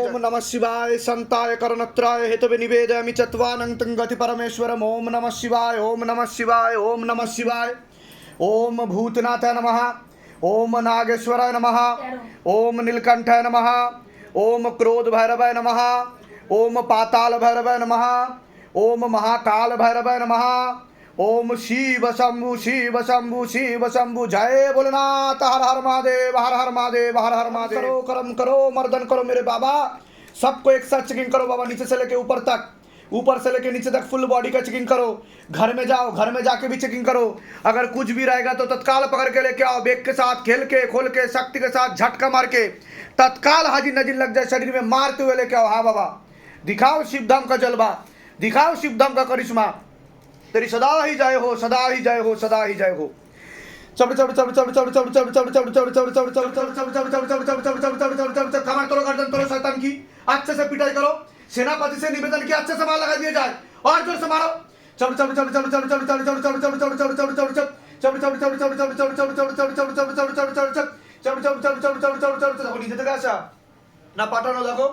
ओम नमः शिवाय संताय करणत्राय हेतवे निवेदयामि चत्वानंतं गति परमेश्वरम। ओम नमः शिवाय, ओम नमः शिवाय, ओम नमः शिवाय। ओम भूतनाथाय नमः, ओम नागेश्वराय नमः, ओम नीलकंठाय नमः, ओम क्रोध भैरवाय नमः, ओम पाताल भैरवाय नमः, ओम महाकाल भैरवाय नमः, ओम शिव शंभु शिव शंभु शिव शंभु। जय भोलेनाथ, हर हर महादेव, हर हर महादेव, हर हर महादेव। करो कर्म करो, मर्दन करो मेरे बाबा। सबको एक साथ चेकिंग करो बाबा, नीचे से लेके ऊपर तक, ऊपर से लेके नीचे तक फुल बॉडी का चेकिंग करो। घर में जाओ, घर में जाके भी चेकिंग करो। अगर कुछ भी रहेगा तो तत्काल पकड़ के लेके आओ। बेग के साथ खेल के खोल के शक्ति के साथ झटका मार के तत्काल हाजिर नजीर लग जाए शरीर में, मारते हुए लेके आओ। हाँ बाबा, दिखाओ शिवधाम का जलवा, दिखाओ शिवधाम का करिश्मा। तेरी सदा ही जय हो, सदा ही जय हो, सदा ही जय हो। कमर तोड़ो, गर्दन तोड़ो, शैतान की अच्छे से पिटाई करो। सेनापति से निवेदन किया अच्छे से मार लगा दिया जाए और जोर से मारो। नीचे থেকে আসা না পাঠানো দেখো।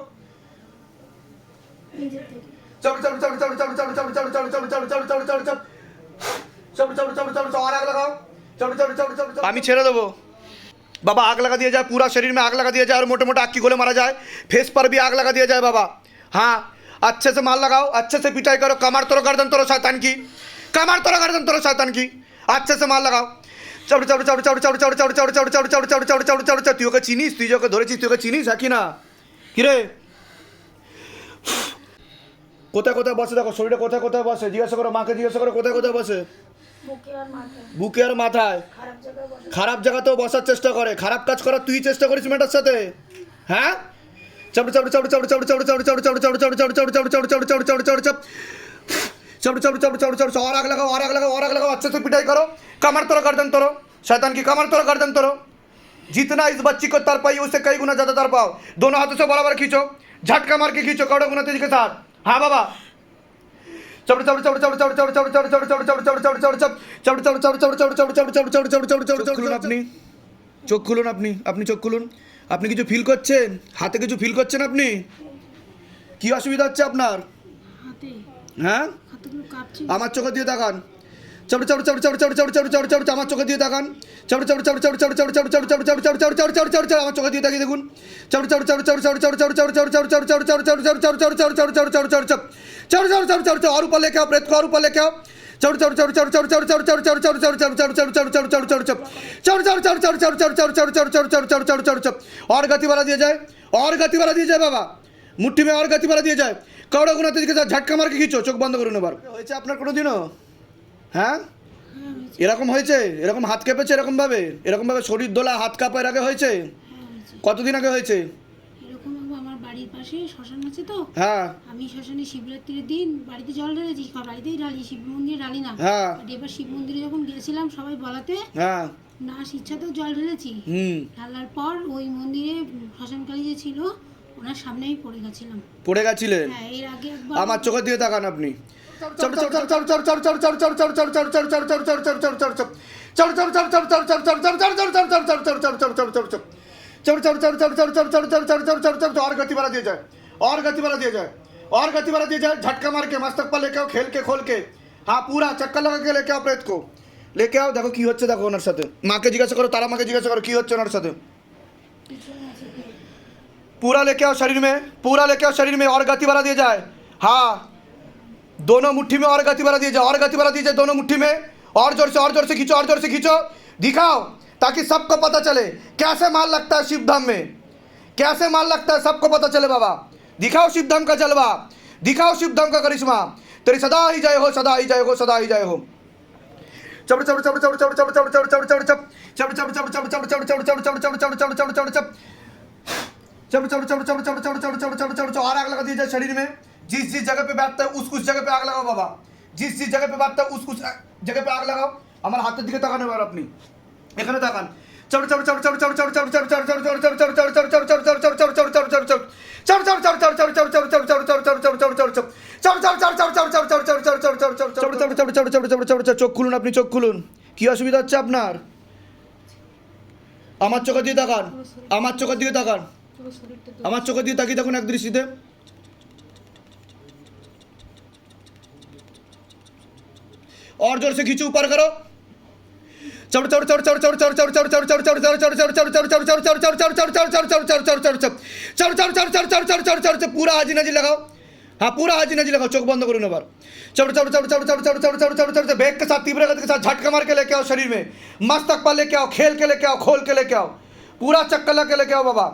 আমি ছেড়ে দেবো बाबा। आग लगा दिया जाए, पूरा शरीर में आग लगा दिया जाए और मोटे मोटे आग की गोले मारा जाए। फेस पर भी आग लगा दिया जाए बाबा। हाँ, अच्छे से मार लगाओ, अच्छे से पिटाई करो। कमर तोड़ो, गर्दन तोड़ो शैतान की, कमर तोड़ो, गर्दन तोड़ो शैतान की। अच्छे से मार लगाओ। তুই ওকে চিনিস? তুই ওকে ধরেছিস, তুই ওকে চিনিস? হ্যাঁ কি না? কিরে কোথায় কোথায় বসে দেখো, শরীরে কোথায় কোথায় বসে জিজ্ঞাসা করো, মাকে জিজ্ঞাসা করো কোথায় কোথায় বসে। বুকে আর মাথায়। খারাপ জায়গাতেও বসার চেষ্টা করে। খারাপ কাজ করার তুই চেষ্টা করিস মেয়েটার সাথে। হ্যাঁ, और आग लगाओ, और आग लगाओ, और आग लगाओ। अच्छे से पिटाई करो। कमर तोड़ो, गर्दन तोड़ो शैतान की, कमर तोड़ो, गर्दन तोड़ो। जितना इस बच्ची को तर पाई उससे कई गुना ज्यादा तर पाओ। दोनों हाथों से बराबर खींचो, झटका मार के खींचो कड़े गुना तेजी के साथ। हाँ बाबा, चौक खुलन আপনি, চোখ খুলুন। আপনি চোখ খুলুন। আপনি কিছু ফিল করছেন? হাতে কিছু ফিল করছেন আপনি? কি অসুবিধা হচ্ছে আপনার? হ্যাঁ, আমার চোখে দিয়ে তাকান। আমার চোখে দিয়ে তাকান। আমার চোখে দিয়ে তাকিয়ে দেখুন। और ऊपर लेके आओ, प्रेत को और ऊपर लेके आओ। और गति बढ़ा दिया जाए, और गति बढ़ा दिया जाए बाबा। मुट्ठी में और गति बढ़ा दिया जाए। कौड़ा गुना तेजी के साथ झटका मार के खींचो। चोख बंद করুন এবার। হয়েছে আপনার কোনোদিনও? হ্যাঁ, এরকম হয়েছে? এরকম হাত কেঁপেছে এরকম ভাবে? এরকম ভাবে শরীর দোলা, হাত কাঁপার আগে হয়েছে? কতদিন আগে হয়েছে? এরকম আমার বাড়ির পাশে শ্মশান আছে তো। হ্যাঁ, আমি শ্মশানে শিবরাত্রির দিন বাড়িতে জল ঢেলেছি, বাড়িতেই ঢালি, শিব মন্দিরে ঢালি না। হ্যাঁ, এবার শিব মন্দিরে যখন গেছিলাম সবাই বলাতে, হ্যাঁ, না ইচ্ছাতেও জল ঢেলেছি। ঢালার পর ওই মন্দিরে শ্মশানকালী যে ছিল ওনার সামনে আমি পড়ে গেছিলাম। পড়ে গেছিলেন? হ্যাঁ, এর আগে একবার। আমার চোখে দিয়ে তাকান আপনি। और गति बढ़ा दिया जाए, और गति बढ़ा दिया जाए, और गति बढ़ा दिया जाए। झटका मार के मस्तक पर लेके आओ, खेल के खोल के। हाँ, पूरा चक्कर लगा के लेके आओ, प्रेत को लेके आओ। देखो কি হচ্ছে দেখো ওনার সাথে। মাকে জিজ্ঞাসা করো, তারা মাকে জিজ্ঞাসা করো কি হচ্ছে ওনার সাথে। पूरा लेके आओ शरीर में, पूरा लेके आओ शरीर में। और गति बढ़ा दिया जाए। हाँ, दोनों मुट्ठी में और गति बढ़ा दिया जाए, और गति बढ़ा दिया जाए दोनों मुट्ठी में। और जोर से खींचो, और जोर से खींचो। दिखाओ ताकि सबको पता चले कैसे माल लगता है शिवधाम में, कैसे माल लगता है सबको पता चले बाबा। दिखाओ शिवधाम का जलवा, दिखाओ शिवधाम का करिश्मा। तेरी सदा ही जय हो, सदा ही जय हो, सदा ही जय हो। और आग लगा दिया जाए शरीर में। जिस जिस जगह पे बैठता है उस जगह पे आग लगाओ बाबा। जिस जिस जगह पे बैठता है उस जगह पे आग लगाओ। আমার হাতের দিকে তাকান এবার আপনি, এখানে তাকান। চোখ খুলুন, আপনি চোখ খুলুন। কি অসুবিধা হচ্ছে আপনার? আমার চোখের দিকে তাকান, আমার চোখের দিকে তাকান, আমার চোখের দিকে তাকিয়ে দেখুন এক দৃষ্টিতে। और जोर से खींचो, ऊपर करो। पूरा हाजी नाजी लगाओ, हाँ पूरा हाजी नाजी लगाओ, चौक बंद करो ना बार। बेग के साथ तीव्र गति के साथ झटका मार के लेके आओ शरीर में, मस्तक पर लेके आओ, खेल के लेके आओ, खोल के लेके आओ, पूरा चक्कर लगे लेके आओ बाबा।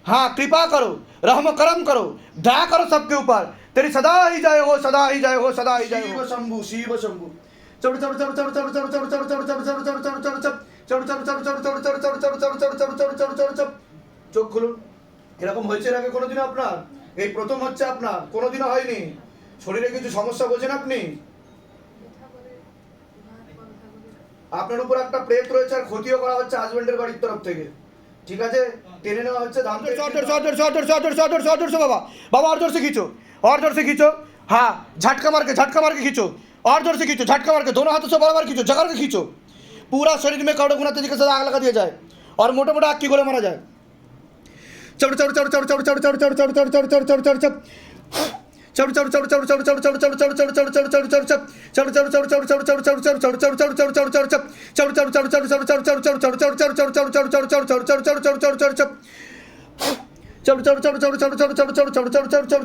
हाँ कृपा करो, रहम करम करो, दया करो सबके ऊपर। तेरी सदा ही जय हो, सदा ही जय हो, सदा ही जय हो। शिव शंभु, शिव शंभु। চোখ খুলুন। এরকম হয়েছে এর আগে কোনোদিন আপনার? এই প্রথম হচ্ছে আপনার, কোনোদিনও হয়নি। শরীরে কিছু সমস্যা বোঝেন আপনি? আপনার উপর একটা প্রেত রয়েছে আর ক্ষতিও করা হচ্ছে হাজবেন্ডের বাড়ির তরফ থেকে, ঠিক আছে? টেনে নেওয়া হচ্ছে ধান। बाबा बाबा और जोर से खींचो, और जोर से खींचो। हाँ झटका मार के खींचो, और जोर से खींचो, झटका मार के दोनों हाथों से बराबर खींचो, जगह के खींचो। पूरा शरीर में कौड़े गुना तरीके से आग लगा दिया जाए और मोटे मोटे आग की गोले मारा जाए।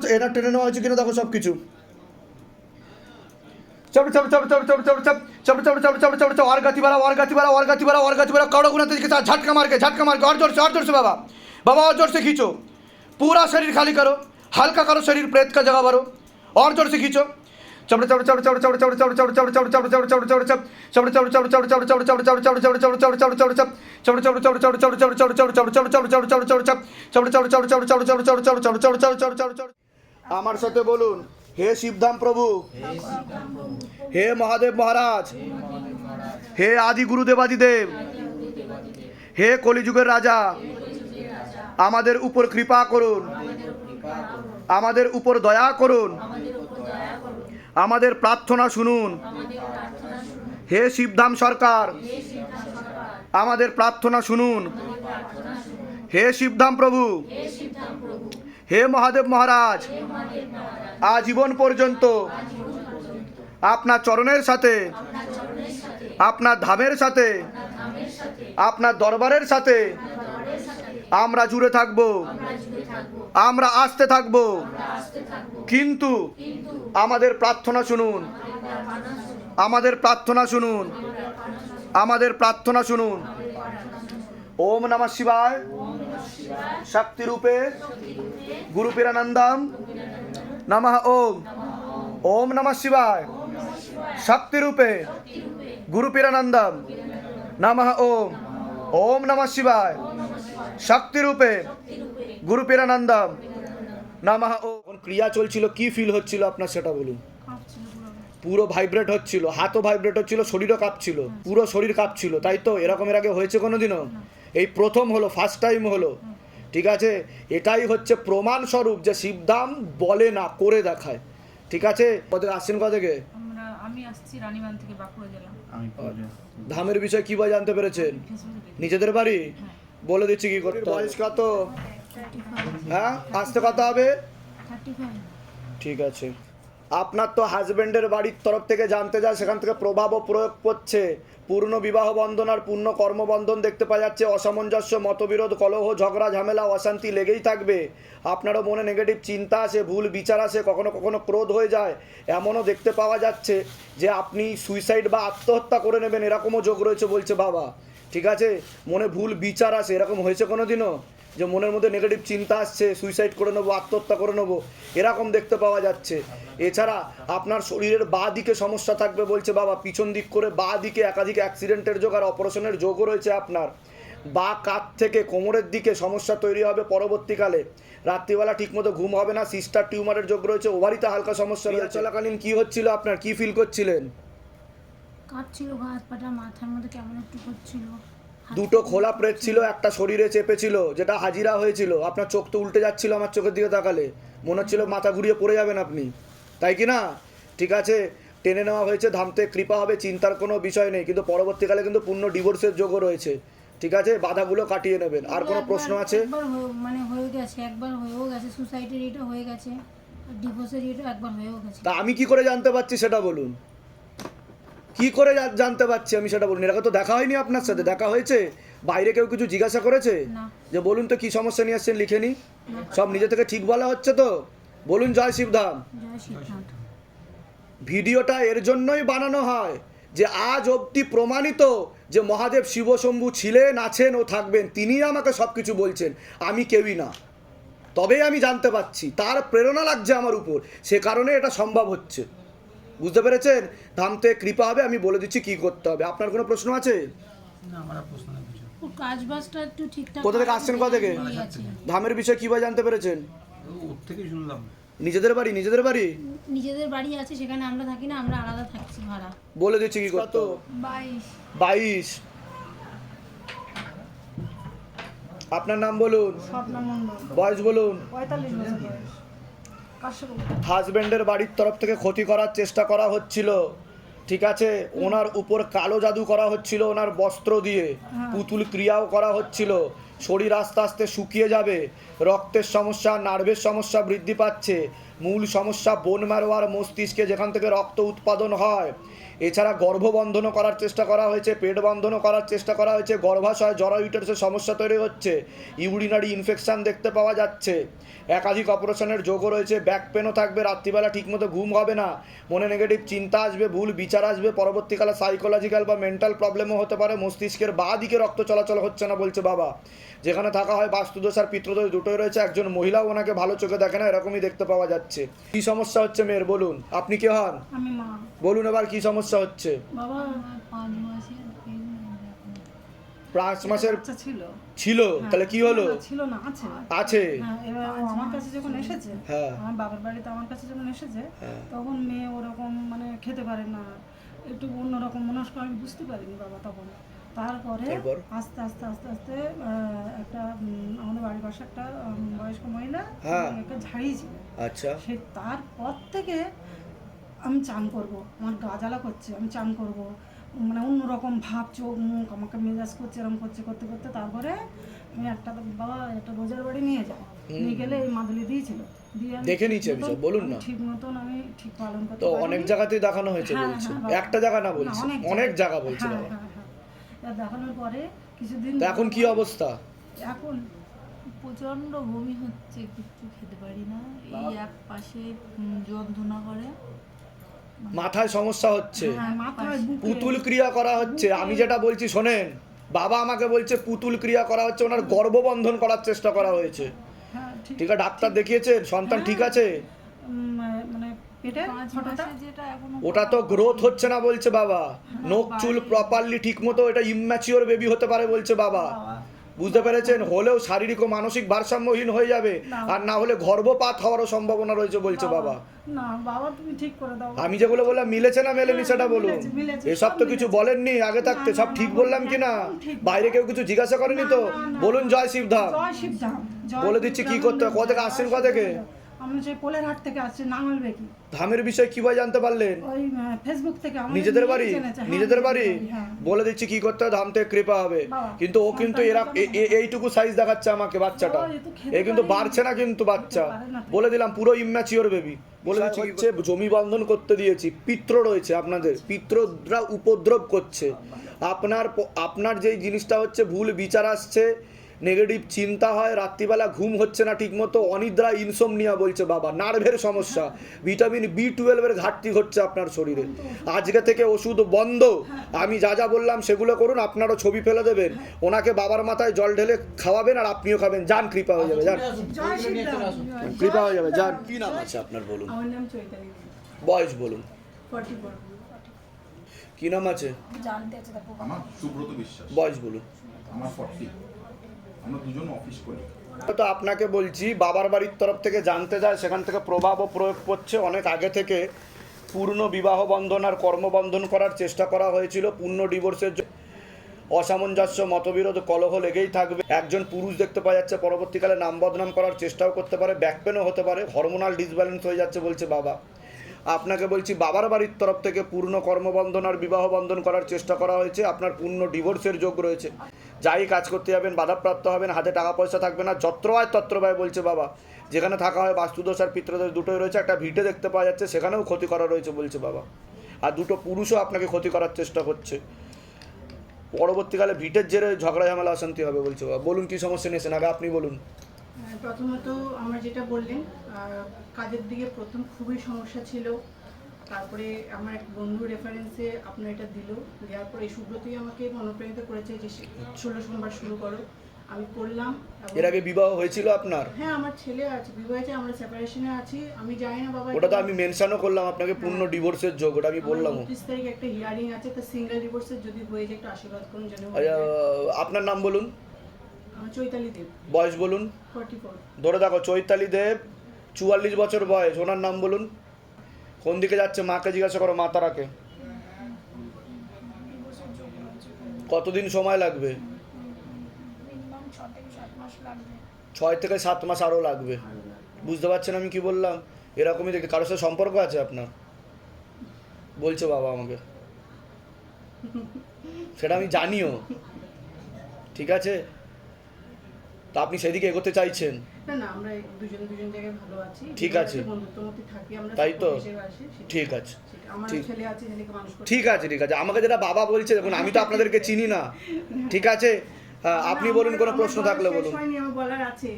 এরা টেনে নেওয়া হয়েছে কিনা দেখো সব কিছু। और गति बढ़ाओ, और गति बढ़ाओ, और गति बढ़ाओ, और गति बढ़ाओ, कौड़ो गुना तरीके से झटका मार के और जोर से बाबा बाबा और जोर से खींचो। पूरा शरीर खाली करो, हल्का करो शरीर, प्रेत का जगह भरो, और जोर से खींचो। আমার সাথে বলুন, হে শিবধাম প্রভু, হে মহাদেব মহারাজ, হে আদি গুরুদেবাদিদেব, হে কলিযুগের রাজা, আমাদের উপর কৃপা করুন, আমাদের উপর দয়া করুন, আমাদের প্রার্থনা শুনুন। হে শিবধাম সরকার, আমাদের প্রার্থনা শুনুন। হে শিবধাম প্রভু, হে মহাদেব মহারাজ, আজীবন পর্যন্ত আপনার চরণের সাথে, আপনার ধামের সাথে, আপনার দরবারের সাথে আমরা জুড়ে থাকব, আমরা আসতে থাকব, কিন্তু আমাদের প্রার্থনা শুনুন, আমাদের প্রার্থনা শুনুন, আমাদের প্রার্থনা শুনুন। ওম নমঃ শিবায় শক্তি রূপে গুরু পীরানন্দম নমঃ। ওম ওম নমঃ শিবায় শক্তি রূপে গুরু পীরানন্দম নমঃ। ওম ওম নমঃ শিবায় শক্তি রূপে গুরু পীরানন্দম নমঃ। ওম ক্রিয়া চলছিল, কি ফিল হচ্ছিল আপনার সেটা বলুন। পুরো ভাইব্রেট হচ্ছিল, হাতও ভাইব্রেট হচ্ছিল, শরীরও কাঁপছিল, পুরো শরীর কাঁপছিল, তাই তো? এরকমের আগে হয়েছে কোনোদিনও? এই প্রথম হলো, ফার্স্ট টাইম হলো, ঠিক আছে? এটাই হচ্ছে প্রমাণ স্বরূপ যে শিবধাম বলে না, করে দেখায়, ঠিক আছে? কোথায় আসছেন, কোথা থেকে? আমি আসছি রানীবাঁধ থেকে, বাঁকুড়া জেলা। ধামের বিষয়ে কি ভাবে জানতে পেরেছেন? নিজেদের বাড়ি? বলে দিচ্ছি কি করতে। বয়স কত? হ্যাঁ আসতে কত হবে? 35। ঠিক আছে। আপনার তো হাজবেন্ডের বাড়ির তরফ থেকে জানতে যায়, সেখান থেকে প্রভাব ও প্রয়োগ করছে। পূর্ণ বিবাহ বন্ধন আর পূর্ণ কর্মবন্ধন দেখতে পাওয়া যাচ্ছে। অসামঞ্জস্য, মতবিরোধ, কলহ, ঝগড়া, ঝামেলা, অশান্তি লেগেই থাকবে। আপনারও মনে নেগেটিভ চিন্তা আসে, ভুল বিচার আসে, কখনো কখনো ক্রোধ হয়ে যায়। এমনও দেখতে পাওয়া যাচ্ছে যে আপনি সুইসাইড বা আত্মহত্যা করে নেবেন, এরকমও যোগ রয়েছে বলছে বাবা, ঠিক আছে? মনে ভুল বিচার আসে, এরকম হয়েছে কোনো দিনও যে মনের মধ্যে নেগেটিভ চিন্তা আসছে, সুইসাইড করে নেবো, আত্মহত্যা করে নেবো, এরকম দেখতে পাওয়া যাচ্ছে। এছাড়া আপনার শরীরের বাঁ দিকে সমস্যা থাকবে বলছে বাবা, পিছন দিক করে বাঁ দিকে একাধিক অ্যাক্সিডেন্টের যোগ আর অপারেশনের যোগও রয়েছে আপনার। বা কাঁধ থেকে কোমরের দিকে সমস্যা তৈরি হবে পরবর্তীকালে। রাত্রিবেলা ঠিকমতো ঘুম হবে না, সিস্টার টিউমারের যোগ রয়েছে, ওভারিতে হালকা সমস্যা রয়েছে। চলাকালীন কি হচ্ছিল আপনার, কি ফিল করছিলেন? কাঁপছিল, হাত পাটা, মাথার মধ্যে কেমন একটু করছিল। দুটো খোলা প্রেত ছিল, একটা শরীরে চেপেছিল, যেটা হাজিরা হয়েছিল। আপনার চোখ তো উল্টে যাচ্ছিল আমার চোখের দিকে তাকালে, মনে হচ্ছিল মাথা ঘুরিয়ে পড়ে যাবেন আপনি। তাই কি না? ঠিক আছে, টেনে নেওয়া হয়েছে, ধামতে কৃপা হবে, চিন্তার কোনো বিষয় নেই, কিন্তু পরবর্তীকালে কিন্তু পূর্ণ ডিভোর্সের যোগও রয়েছে। ঠিক আছে, বাধাগুলো কাটিয়ে নেবেন। আর কোনো প্রশ্ন আছে? একবার মানে হয়ে গেছে, একবার হয়েও গেছে, সুসাইডের এটা হয়ে গেছে, ডিভোর্সের এটা একবার হয়েও গেছে। তা আমি কি করে জানতে পারছি সেটা বলুন, কি করে জানতে পারছি আমি সেটা বলুন। এরকম তো দেখা হয়নি আপনার সাথে, দেখা হয়েছে? বাইরে কেউ কিছু জিজ্ঞাসা করেছে না। যে বলুন তো কি সমস্যা নিয়ে আসছেন, লিখে নি? সব নিজে থেকে ঠিক বলা হচ্ছে তো? বলুন জয় শিবধাম। জয় সিদ্ধান্ত। ভিডিওটা এর জন্যই বানানো হয় যে আজ অবধি প্রমাণিত যে মহাদেব শিবশম্ভু ছিলেন, আছেন ও থাকবেন, তিনিই আমাকে সব কিছু বলছেন, আমি কেউই না। তবেই আমি জানতে পারছি, তার প্রেরণা লাগছে আমার উপর, সে কারণে এটা সম্ভব হচ্ছে। বুঝতে পেরেছেন? ধামতে কৃপা হবে, আমি বলে দিচ্ছি কি করতে হবে। আপনার কোনো প্রশ্ন আছে? না, আমার আর প্রশ্ন নেই কিছু। ওর কাজবাজটা একটু ঠিকঠাক কোথা থেকে আসছেন, কোথা থেকে? হয়ে গেছে। ধামের বিষয়ে কীভাবে জানতে পেরেছেন? ওর থেকেই শুনলাম। নিজেদের বাড়ি, নিজেদের বাড়ি নিজেদের বাড়ি আছে, সেখানে আমরা থাকি না, আমরা আলাদা থাকছি ভাড়া। বলে দিচ্ছি কি করতে হবে। 22। আপনার নাম বলুন, বয়স বলুন। 45 বছর বয়স। কাশ্যপ। হাজবেন্ডের বাড়ির তরফ থেকে ক্ষতি করার চেষ্টা করা হচ্ছিল। ঠিক আছে, ওনার উপর কালো জাদু করা হচ্ছিল, ওনার বস্ত্র দিয়ে পুতুল ক্রিয়াও করা হচ্ছিল। শরীর আস্তে আস্তে শুকিয়ে যাবে, রক্তের সমস্যা, নার্ভের সমস্যা বৃদ্ধি পাচ্ছে। মূল সমস্যা বোন ম্যারো আর মস্তিষ্কে, যেখান থেকে রক্ত উৎপাদন হয়। এছাড়া গর্ভবন্ধনও করার চেষ্টা করা হয়েছে, পেট বন্ধনও করার চেষ্টা করা হয়েছে, গর্ভাশয় জরায়ুটারের সমস্যা তৈরি হচ্ছে, ইউরিনারি ইনফেকশন দেখতে পাওয়া যাচ্ছে, একাধিক অপারেশনের যোগও রয়েছে, ব্যাক পেনও থাকবে, রাত্রিবেলা ঠিকমতো ঘুম হবে না, মনে নেগেটিভ চিন্তা আসবে, ভুল বিচার আসবে, পরবর্তীকালে সাইকোলজিক্যাল বা মেন্টাল প্রবলেমও হতে পারে। মস্তিষ্কের বাঁ দিকে রক্ত চলাচল হচ্ছে না বলছে বাবা। যেখানে থাকা হয় বাস্তুদোষ আর পিতৃদোষ দুটোই রয়েছে। একজন মহিলাও ওনাকে ভালো চোখে দেখে না, এরকমই দেখতে পাওয়া যাচ্ছে। কি সমস্যা হচ্ছে মেয়ের বলুন? আপনি কে হন আমি মা। বলুন এবার কি সমস্যা হচ্ছে? বাবা 5 মাসের বাচ্চা ছিল। ছিল, তাহলে কি হলো? না, ছিল না, আছে। আছে। হ্যাঁ, এবার ও আমার কাছে যখন এসেছে, হ্যাঁ। আমার বাবার বাড়িতে আমার কাছে যখন এসেছে, হ্যাঁ। তখন মেয়ে ওরকম মানে খেতে পারে না, একটু অন্যরকম মনস্ক, আমি বুঝতে পারিনি বাবা তখন। তারপরে তারপর? আস্তে আস্তে আস্তে আস্তে একটা আমাদের বাড়ির পাশে একটা বয়স্ক মহিলা হ্যাঁ। একটা ঝাড়ি ছিল। আচ্ছা, সে তারপর থেকে আমি চান করব, আমার গা জ্বালা করছে, আমি চান করব, মানে অন্যরকম ভাব, চোখ মুখ আমাকে মেজাজ করছে, এরকম করতে করতে করতে তারপরে আমি বাবা একটা রোজার বাড়ি নিয়ে যাই, নিয়ে গেলে এই মাদুলি দিয়েছিল, দিয়ে আমি দেখে ঠিক নিয়েছে মতন- বিষয়, বলুন আমি না। ঠিক মতন আমি ঠিক পালন করতে তো পারিনি। অনেক জায়গাতেই দেখানো হয়েছে হ্যাঁ, বলছে, হ্যাঁ, বাবা। একটা জায়গা না না, বলছে, অনেক জায়গা বলছে হ্যাঁ, বাবা। হ্যাঁ, হ্যাঁ। এবার দেখানোর পরে কিছুদিন তো এখন কি অবস্থা? এখন প্রচন্ড বমি হচ্ছে, কিছু খেতে পারি না, এই এক পাশে যন্ত্রণা করে। মাথায় সমস্যা হচ্ছে, হ্যাঁ, মাথায় বুকে পুতুল ক্রিয়া করা হচ্ছে। আমি যেটা বলছি শোনেন, বাবা আমাকে বলছে পুতুল ক্রিয়া করা হচ্ছে, ওনার গর্ভবন্ধন করার চেষ্টা করা হয়েছে। হ্যাঁ, ঠিক ঠিক আছে, ডাক্তার দেখিয়েছেন? সন্তান ঠিক আছে? মানে পেটের 5 ফটোটা মাসে যেটা এখনো ওটা তো গ্রোথ হচ্ছে না বলছে বাবা, নখ চুল প্রপারলি ঠিক মতো, এটা ইম্যাচিওর বেবি হতে পারে বলছে বাবা। বুঝতে পেরেছেন? হলেও শারীরিক ও মানসিক ভারসাম্যহীন হয়ে যাবে, আর না হলে গর্ভপাত হওয়ারও সম্ভাবনা রয়েছে বলছে বাবা। না বাবা, তুমি ঠিক করে দাও। আমি যেগুলো বললাম মিলেছে না মেলেনি সেটা বলুন। মিলেছে, মিলেছে, এসব সব তো কিছু মিলেছে। বলেননি আগে থাকতে, সব ঠিক বললাম কি না? একদম ঠিক। বাইরে কেউ কিছু জিজ্ঞাসা করেনি তো? বলুন জয় শিবধাম। জয় শিবধাম। জয় বলে দিচ্ছি কি করতে হবে। কোথা থেকে আসছেন, কোথা থেকে? আমি সেই পোলের হাট থেকে আসছি, নাঙ্গল বেকি। ধামের বিষয়ে কিভাবে জানতে পারলেন? ওই ফেসবুক থেকে আমাদের নিজেদের মেয়ে বাড়ি, জেনেছে, হ্যাঁ, নিজেদের বাড়ি। হ্যাঁ। বলে দিচ্ছি কি করতে হবে, ধাম থেকে কৃপা হবে। বাবা, কিন্তু ও কিন্তু এরা এইটুকু সাইজ দেখাচ্ছে আমাকে বাচ্চাটা, বাবা, এ তো খেতে এ কিন্তু পারে না। বাড়ছে না কিন্তু বাচ্চা। পারে না তো। বলে দিলাম পুরো ইম্যাচিওর বেবি। বলে দিচ্ছি হচ্ছে জমি বন্ধন করতে দিয়েছি, পিত্র রয়েছে আপনাদের, পিত্ররা উপদ্রব করছে। আপনার যেই জিনিসটা হচ্ছে ভুল বিচার আসছে, নেগেটিভ চিন্তা হয়, রাত্রিবেলা ঘুম হচ্ছে না ঠিকমতো, অনিদ্রা, ইনসোমনিয়া বলছে বাবা, নার্ভের সমস্যা, ভিটামিন B12 এর ঘাটতি হচ্ছে আপনার শরীরে। আজকে থেকে ওষুধ বন্ধ। আমি যা যা বললাম সেগুলো করুন, আপনারও ছবি ফেলে দেবেন, ওনাকে বাবার মাথায় জল ঢেলে খাওয়াবেন, আর আপনিও খাবেন। যান, কৃপা হয়ে যাবে, যান, জয় শিবধাম। কৃপা হয়ে যাবে, যান। কি নাম আছে আপনার বলুন? আমার নাম চৈতালি। বয়স বলুন। 44। কি নাম আছে? জানতে আছে তারপর আমার সুব্রত বিশ্বাস, বয়স বলুন। আমার 40। আমরা দুজন অফিস করি। তো আপনাকে বলছি, বাবার বাড়ির তরফ থেকে জানতে যায়, সেখান থেকে প্রভাবও প্রয়োগ করছে। অনেক আগে থেকে পূর্ণ বিবাহ বন্ধন আর কর্মবন্ধন করার চেষ্টা করা হয়েছিল, পূর্ণ ডিভোর্সের অসামঞ্জস্য, মতবিরোধ, কলহ লেগেই থাকবে। একজন পুরুষ দেখতে পাওয়া যাচ্ছে, পরবর্তীকালে নাম বদনাম করার চেষ্টাও করতে পারে, ব্যাক পেনও হতে পারে, হরমোনাল ডিসব্যালেন্স হয়ে যাচ্ছে বলছে বাবা। আপনাকে বলছি বাবার বাড়ির তরফ থেকে পূর্ণ কর্মবন্ধন আর বিবাহ বন্ধন করার চেষ্টা করা হয়েছে, আপনার পূর্ণ ডিভোর্সের যোগ রয়েছে। যাই কাজ করতে যাবেন বাধাপ্রাপ্ত হবেন, হাতে টাকা পয়সা থাকবে না, যত্র হয় তত্র ব্যয় বলছে বাবা। যেখানে থাকা হয় বাস্তুদোষ আর পিতৃদোষ দুটোই রয়েছে, একটা ভিটে দেখতে পাওয়া যাচ্ছে সেখানেও ক্ষতি করা রয়েছে বলছে বাবা। আর দুটো পুরুষও আপনাকে ক্ষতি করার চেষ্টা করছে। পরবর্তীকালে ভিটের জেরে ঝগড়া ঝামেলা অশান্তি হবে বলছে বাবা। বলুন কি সমস্যা নিয়েছেন, আগে আপনি বলুন। প্রথমত আমরা যেটা বললেন কাজের দিকে প্রথম খুবই সমস্যা ছিল, তারপরে আমার এক বন্ধু রেফারেন্সে আপনার এটা দিল, দেওয়ার পরে এই সুব্রতই আমাকে অনুপ্রাণিত করেছে যে 16 সোমবার শুরু করো। আমি করলাম। এর আগে বিবাহ হয়েছিল আপনার? হ্যাঁ, আমার ছেলে আছে, বিবাহে আমরা সেপারেশনে আছি। আমি জানি না বাবা, ওটা তো আমি মেনশনও করলাম আপনাকে, পূর্ণ ডিভোর্সের যোগ, ওটা আমি বললাম। 29 তারিখে একটা হিয়ারিং আছে, তো সিঙ্গেল ডিভোর্সের যদি হয়ে যায় একটু আশীর্বাদ করুন যেন। আপনার নাম বলুন। আমার চৈতালি দেব। বয়স বলুন। 44। ধরে দেখো, চৈতালি দেব, 44 বছর বয়স। ওনার নাম বলুন। কোন দিকে যাচ্ছে মাকে জিজ্ঞাসা করো, মা তারাকে। কতদিন সময় লাগবে? 6 থেকে 7 মাস আরও লাগবে। বুঝতে পারছেন আমি কি বললাম? এরকমই দেখে কারোর সাথে সম্পর্ক আছে আপনার বলছে বাবা আমাকে, সেটা আমি জানিও। ঠিক আছে, তা আপনি সেদিকে এগোতে চাইছেন? না না, আমরা দুজন জায়গায় ভালো আছি, ঠিক আছে, বন্ধুত্বের মধ্যে থাকি আমরা, তাই তো? হিসেবে আসি, ঠিক আছে, আমার ঠিক। ছেলে আছে, ছেলেকে মানুষ করতে। ঠিক আছে, ঠিক আছে। আমাকে যেটা বাবা বলছে, দেখুন আমি তো আপনাদেরকে চিনি না। ঠিক আছে, আপনি বলুন, কোনো প্রশ্ন থাকলে বলুন। আমার বলার আছে।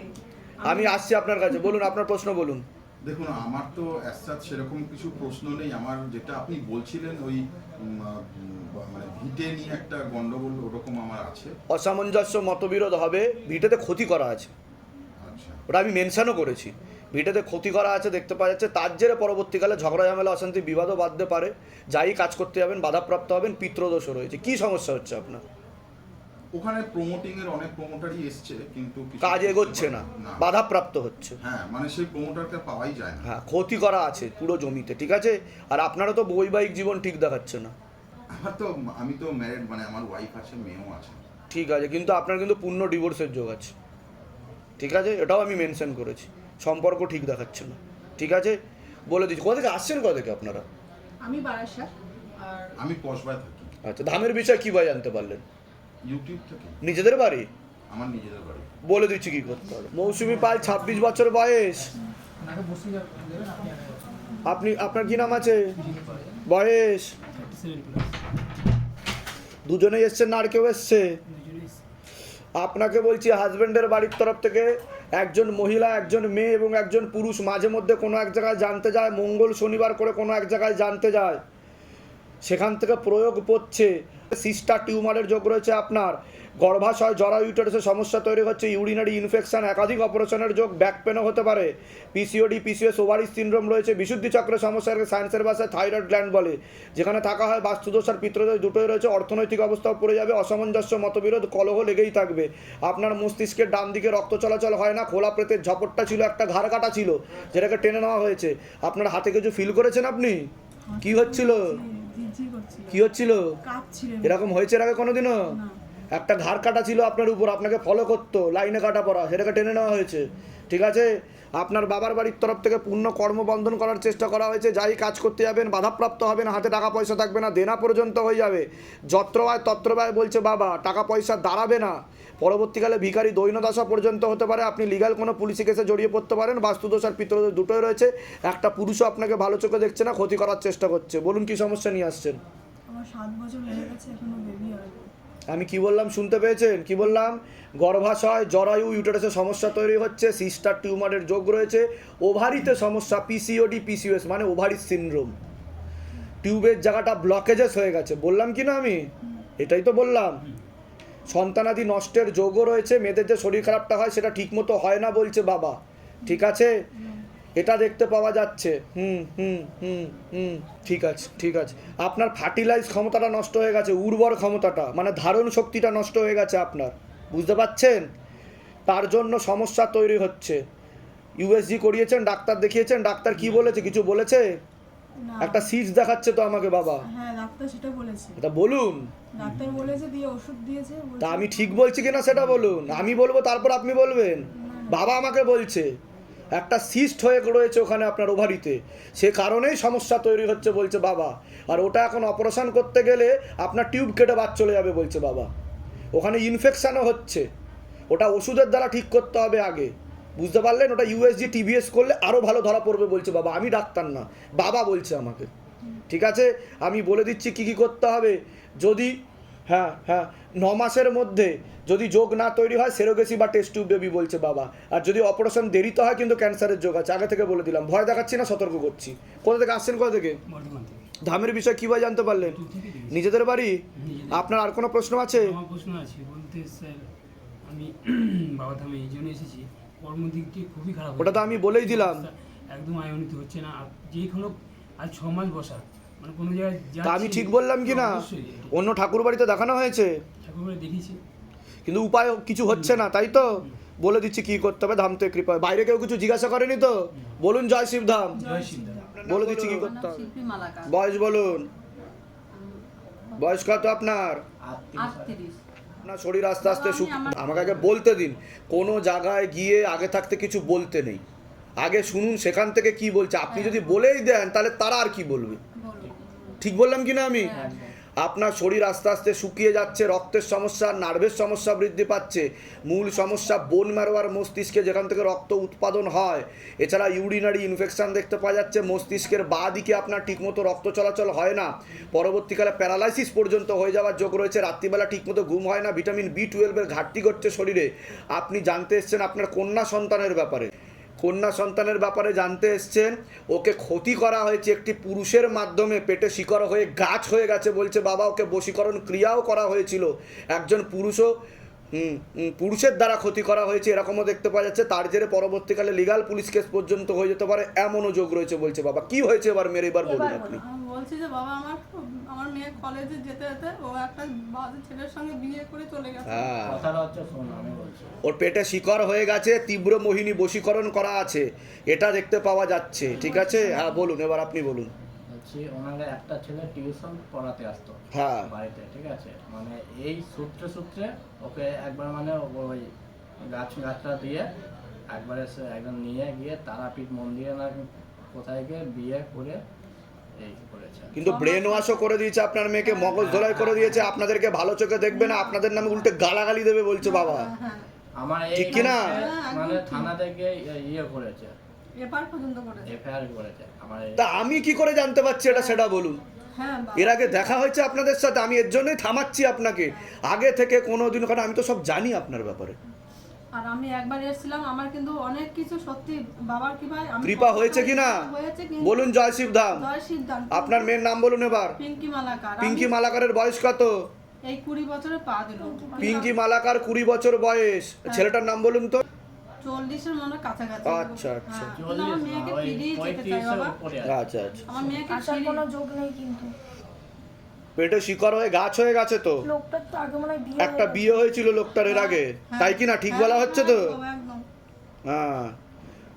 আমি আসছি আপনার কাছে, বলুন আপনার প্রশ্ন বলুন। দেখুন, আমার তো অ্যাসাদ সেরকম কিছু প্রশ্ন নেই। আমার যেটা আপনি বলছিলেন ওই মানে ভিটে নিয়ে একটা গন্ডগোল ওরকম আমার আছে। অসামঞ্জস্য মতবিরোধ হবে, ভিটেতে ক্ষতি করা আছে, আচ্ছা, ওটা আমি মেনশনও করেছি। ভিটেতে ক্ষতি করা আছে দেখতে পাওয়া যাচ্ছে, তার জেরে পরবর্তীকালে ঝগড়া ঝামেলা অশান্তি বিবাদও বাঁধতে পারে। যাই কাজ করতে যাবেন বাধাপ্রাপ্ত হবেন, পিতৃদোষও রয়েছে। কি সমস্যা হচ্ছে আপনার? ওখানে প্রমোটিং এর অনেক প্রমোটারই এসছে, কিন্তু কিছু কাজ এগোচ্ছে না, বাধাপ্রাপ্ত হচ্ছে। হ্যাঁ, মানে সেই প্রমোটারকে পাওয়াই যায় না। হ্যাঁ, ক্ষতি করা আছে পুরো জমিতে। ঠিক আছে, আর আপনারও তো বৈবাহিক জীবন ঠিক দেখাচ্ছে না। আমি তো ম্যারিড, মানে আমার ওয়াইফ আছে, মেয়েও আছে। ঠিক আছে, কিন্তু আপনার কিন্তু পূর্ণ ডিভোর্সের যোগ আছে। ঠিক আছে, এটাও আমি মেনশন করেছি। সম্পর্ক ঠিক দেখাচ্ছে না। ঠিক আছে, বলে দিচ্ছি। কোথা থেকে আসছেন, কোথা থেকে আপনারা? আমি বারাসাত, আর আমি কসবায় থাকি। আচ্ছা, ধামের বিষয় কীভাবে জানতে পারলেন? ইউটিউব থেকে। নিজেদের বাড়ি? আমার নিজেদের বাড়ি। বলে দিচ্ছি কী করতে হবে। মৌসুমি পাল, 26 বছর বয়স। ওনাকে বসে দেবেন, আপনি, আপনার কি নাম আছে? বয়স? 37+। দুজনেই এসছেন না আর কেউ এসছে? আপনাকে বলছি, হাজব্যান্ডের বাড়ির তরফ থেকে একজন মহিলা, একজন মেয়ে এবং একজন পুরুষ মাঝে মধ্যে কোনো এক জায়গায় জানতে যায়, মঙ্গল শনিবার করে কোনো এক জায়গায় জানতে যায়, সেখান থেকে প্রয়োগ পড়ছে। সিস্টার টিউমারের যোগ রয়েছে আপনার। গর্ভাশয়, জরা ইউটেরাসের সমস্যা তৈরি হচ্ছে, ইউরিনারি ইনফেকশন, একাধিক অপারেশনের যোগ, ব্যাক পেনও হতে পারে, পিসিওডি, পিসিএস, ওভারি সিনড্রোম রয়েছে, বিশুদ্ধি চক্রের সমস্যা, সায়েন্সের ভাষায় থাইরয়েড গ্ল্যান্ড বলে। যেখানে থাকা হয় বাস্তুদোষ আর পিতৃদোষ দুটোই রয়েছে। অর্থনৈতিক অবস্থাও পড়ে যাবে, অসামঞ্জস্য, মতবিরোধ, কলহ লেগেই থাকবে। আপনার মস্তিষ্কের ডান দিকে রক্ত চলাচল হয় না, খোলা প্রেতের ঝপটটা ছিল, একটা ঘাড় কাটা ছিল যেটাকে টেনে নেওয়া হয়েছে। আপনার হাতে কিছু ফিল করেছেন আপনি? কি হচ্ছিল? কি হচ্ছিল? এরকম হয়েছে এর আগে কোনোদিনও? একটা ঘাড় কাটা ছিল আপনার উপর, আপনাকে ফলো করতো, লাইনে কাটা পড়া, সেটাকে টেনে নেওয়া হয়েছে। ঠিক আছে, আপনার বাবার বাড়ির তরফ থেকে পূর্ণ কর্মবন্ধন করার চেষ্টা করা হয়েছে। যাই কাজ করতে যাবেন বাধাপ্রাপ্ত হবেন, হাতে টাকা পয়সা থাকবে না, দেনা পর্যন্ত হয়ে যাবে। যত্র ব্যয় তত্র ব্যয় বলছে বাবা, টাকা পয়সা দাঁড়াবে না। পরবর্তীকালে ভিখারি দৈন্যদশা পর্যন্ত হতে পারে। আপনি লিগ্যাল কোনো পুলিশি কেসে জড়িয়ে পড়তে পারেন। বাস্তুদোষ আর পিতৃদোষ দুটোই রয়েছে। একটা পুরুষও আপনাকে ভালো চোখে দেখছে না, ক্ষতি করার চেষ্টা করছে। বলুন কি সমস্যা নিয়ে আসছেন? আমার 7 বছর হয়ে গেছে, এখনো বেবি হয়নি। আমি কি বললাম শুনতে পেয়েছেন? কি বললাম? গর্ভাশয়, জরায়ু, ইউটেরাসের সমস্যা তৈরি হচ্ছে, সিস্টার টিউমারের যোগ রয়েছে, ওভারিতে সমস্যা, পিসিওডি, পিসিওএস মানে ওভারি সিনড্রোম, টিউবের জায়গাটা ব্লকেজেস হয়ে গেছে। বললাম কি না আমি? এটাই তো বললাম। সন্তানাদি নষ্টের যোগও রয়েছে। মেয়েদের যে শরীর খারাপটা হয় সেটা ঠিকমতো হয় না বলছে বাবা। ঠিক আছে, এটা দেখতে পাওয়া যাচ্ছে। ঠিক আছে, ঠিক আছে। আপনার ফার্টিলাইজ ক্ষমতাটা নষ্ট হয়ে গেছে, উর্বর ক্ষমতাটা মানে ধারণ শক্তিটা নষ্ট হয়ে গেছে আপনার। বুঝতে পারছেন? তার জন্য সমস্যা তৈরি হচ্ছে। ইউএসজি করিয়েছেন, ডাক্তার দেখিয়েছেন, ডাক্তার কি বলেছে? কিছু বলেছে? একটা সিজ দেখাচ্ছে তো আমাকে বাবা। হ্যাঁ, ডাক্তার সেটা বলেছে। এটা বলুন। ডাক্তার বলেছে, দিয়ে ওষুধ দিয়েছে। তা আমি ঠিক বলছি কিনা সেটা বলুন। আমি বলবো, তারপর আপনি বলবেন। বাবা আমাকে বলছে, একটা সিস্ট হয়ে রয়েছে ওখানে আপনার ওভারিতে, সে কারণেই সমস্যা তৈরি হচ্ছে বলছে বাবা। আর ওটা এখন অপারেশন করতে গেলে আপনার টিউব কেটে বাদ চলে যাবে বলছে বাবা। ওখানে ইনফেকশানও হচ্ছে, ওটা ওষুধের দ্বারা ঠিক করতে হবে আগে, বুঝতে পারলেন? ওটা ইউএসজি টিবিএস করলে আরও ভালো ধরা পড়বে বলছে বাবা। আমি ডাক্তার না, বাবা বলছে আমাকে। ঠিক আছে, আমি বলে দিচ্ছি কী কী করতে হবে। যদি হ্যাঁ 9 মাসের মধ্যে যদি যোগ না তৈরি হয় সেরোগেসি বা টেস্ট টিউব বেবি বলছে বাবা। আর যদি অপারেশন দেরিতে হয় কিন্তু ক্যান্সারের যোগ আছে, আগে থেকে বলে দিলাম। ভয় দেখাচ্ছি না, সতর্ক করছি। কোথা থেকে আসছেন, কোথা থেকে? বর্ধমান থেকে। ধামের বিষয় কীভাবে জানতে পারলেন? ইউটিউব থেকে দেখেছি। নিজেদের বাড়ি? আপনার আর কোনো প্রশ্ন আছে? আমার প্রশ্ন আছে বলতে স্যার, আমি বাবা ধামে এই জন্য এসেছি, কর্মদিকটি খুবই খারাপ। ওটা তো আমি বলেই দিলাম। একদম আয়নিত হচ্ছে না, যে কোনো আজ 6 মাস বসা, মানে কোনো জায়গায় তা আমি ঠিক বললাম কি না? অন্য ঠাকুর বাড়িতে দেখানো হয়েছে, ঠাকুরবাড়ি দেখিয়েছি, কিন্তু উপায় কিছু হচ্ছে না, তাই তো বলে দিচ্ছি কি করতে হবে ধাম থেকে কৃপা। বাইরে কেউ কিছু জিজ্ঞাসা করেনি তো? বলুন জয় শিবধাম। জয় শিবধাম। বলে দিচ্ছি কি করতে হবে। শিল্পী মালাকার, বয়স বলুন, বয়স কত আপনার? 38। আপনার শরীর আস্তে আস্তে আমাকে আগে বলতে দিন। কোনো জায়গায় গিয়ে আগে থাকতে কিছু বলতে নেই, আগে শুনুন সেখান থেকে কি বলছে। আপনি যদি বলেই দেন তাহলে তারা আর কি বলবে? ঠিক বললাম কি না আমি? আপনার শরীর আস্তে আস্তে শুকিয়ে যাচ্ছে, রক্তের সমস্যা, নার্ভের সমস্যা বৃদ্ধি পাচ্ছে। মূল সমস্যা বোন ম্যারো আর মস্তিষ্কে, যেখান থেকে রক্ত উৎপাদন হয়। এছাড়া ইউরিনারি ইনফেকশন দেখতে পাওয়া যাচ্ছে, মস্তিষ্কের বাঁ দিকে আপনার ঠিকমতো রক্ত চলাচল হয় না, পরবর্তীকালে প্যারালাইসিস পর্যন্ত হয়ে যাওয়ার যোগ রয়েছে। রাত্রিবেলা ঠিকমতো ঘুম হয় না, ভিটামিন B12 ঘাটতি ঘটছে শরীরে। আপনি জানতে এসছেন আপনার কন্যা সন্তানের ব্যাপারে, কন্যা সন্তানের ব্যাপারে জানতে এসছেন। ওকে ক্ষতি করা হয়েছে একটি পুরুষের মাধ্যমে, পেটে শিকড় হয়ে গাছ হয়ে গেছে বলছে বাবা। ওকে বশীকরণ ক্রিয়াও করা হয়েছিল, একজন পুরুষও পুরুষের দ্বারা ক্ষতি করা হয়েছে এরকমও দেখতে পাওয়া যাচ্ছে। তার জেরে পরবর্তীকালে লিগাল পুলিশ কেস পর্যন্ত হয়ে যেতে পারে, এমনও যোগ রয়েছে বলছে বাবা। কি হয়েছে এবার মেরে এবার বলুন আপনি। আমি বলছি যে বাবা, আমার মেয়ে কলেজে যেতে যেতে ও একটা বাজে ছেলের সঙ্গে বিয়ে করে চলে গেছে। হ্যাঁ, কথাটা হচ্ছে শোন, আমি বলছি ওর পেটে শিকড় হয়ে গেছে, তীব্র মোহিনী বশীকরণ করা আছে, এটা দেখতে পাওয়া যাচ্ছে। ঠিক আছে, হ্যাঁ বলুন, এবার আপনি বলুন। বলছি ওনাকে একটা ছেলে টিউশন পড়াতে আসতো হ্যাঁ। বাড়িতে, ঠিক আছে, মানে এই সূত্রে ওকে একবার মানে ওই গাছটা দিয়ে একবারে সে একদম নিয়ে গিয়ে তারাপীঠ মন্দিরে না কোথায় গিয়ে বিয়ে করে এই করেছে। কিন্তু ব্রেন ওয়াশও করে দিয়েছে আপনার মেয়েকে, মগজ ধোলাই করে দিয়েছে। আপনাদেরকে ভালো চোখে দেখবে না, আপনাদের নামে উল্টে গালাগালি দেবে বলছে বাবা। আমার এই ঠিক কি না? মানে থানা থেকে ইয়ে করেছে, এবার পর্যন্ত করেছে। এফআইআর করেছে আমার এই। তা আমি কি করে জানতে পারছি এটা, সেটা বলুন। হ্যাঁ, এর আগে দেখা হয়েছে আপনাদের সাথে, আমি এর জন্যই থামাচ্ছি আপনাকে আগে থেকে কোনোদিন, কারণ আমি তো সব জানি আপনার ব্যাপারে। আর আমি একবার এসেছিলাম, আমার কিন্তু অনেক কিছু সত্যি বাবার কৃপায় কৃপা হয়েছে কি না হয়েছে কিন্তু বলুন। জয় শিবধাম। জয় সিদ্ধান্ত। আপনার মেয়ের নাম বলুন এবার। পিঙ্কি মালাকার। পিঙ্কি মালাকারের বয়স কত? এই 20 বছরে পা দিল। পিঙ্কি মালাকার 20 বছর বয়স। ছেলেটার নাম বলুন তো। 40-এর মনে কাছাকাছি। আচ্ছা আচ্ছা হ্যাঁ, কিন্তু আমার মেয়েকে ফিরিয়ে যেতে চাই বাবা। আচ্ছা আচ্ছা। আমার মেয়েকে আসার কোনো যোগ নেই, কিন্তু পেটে শিকড় হয়ে গাছ হয়ে গেছে তো। লোকটার তো আগে মনে হয় বিয়ে একটা বিয়ে হয়েছিল লোকটার এর আগে, তাই কি না? ঠিক বলা হচ্ছে তো? একদম। হ্যাঁ,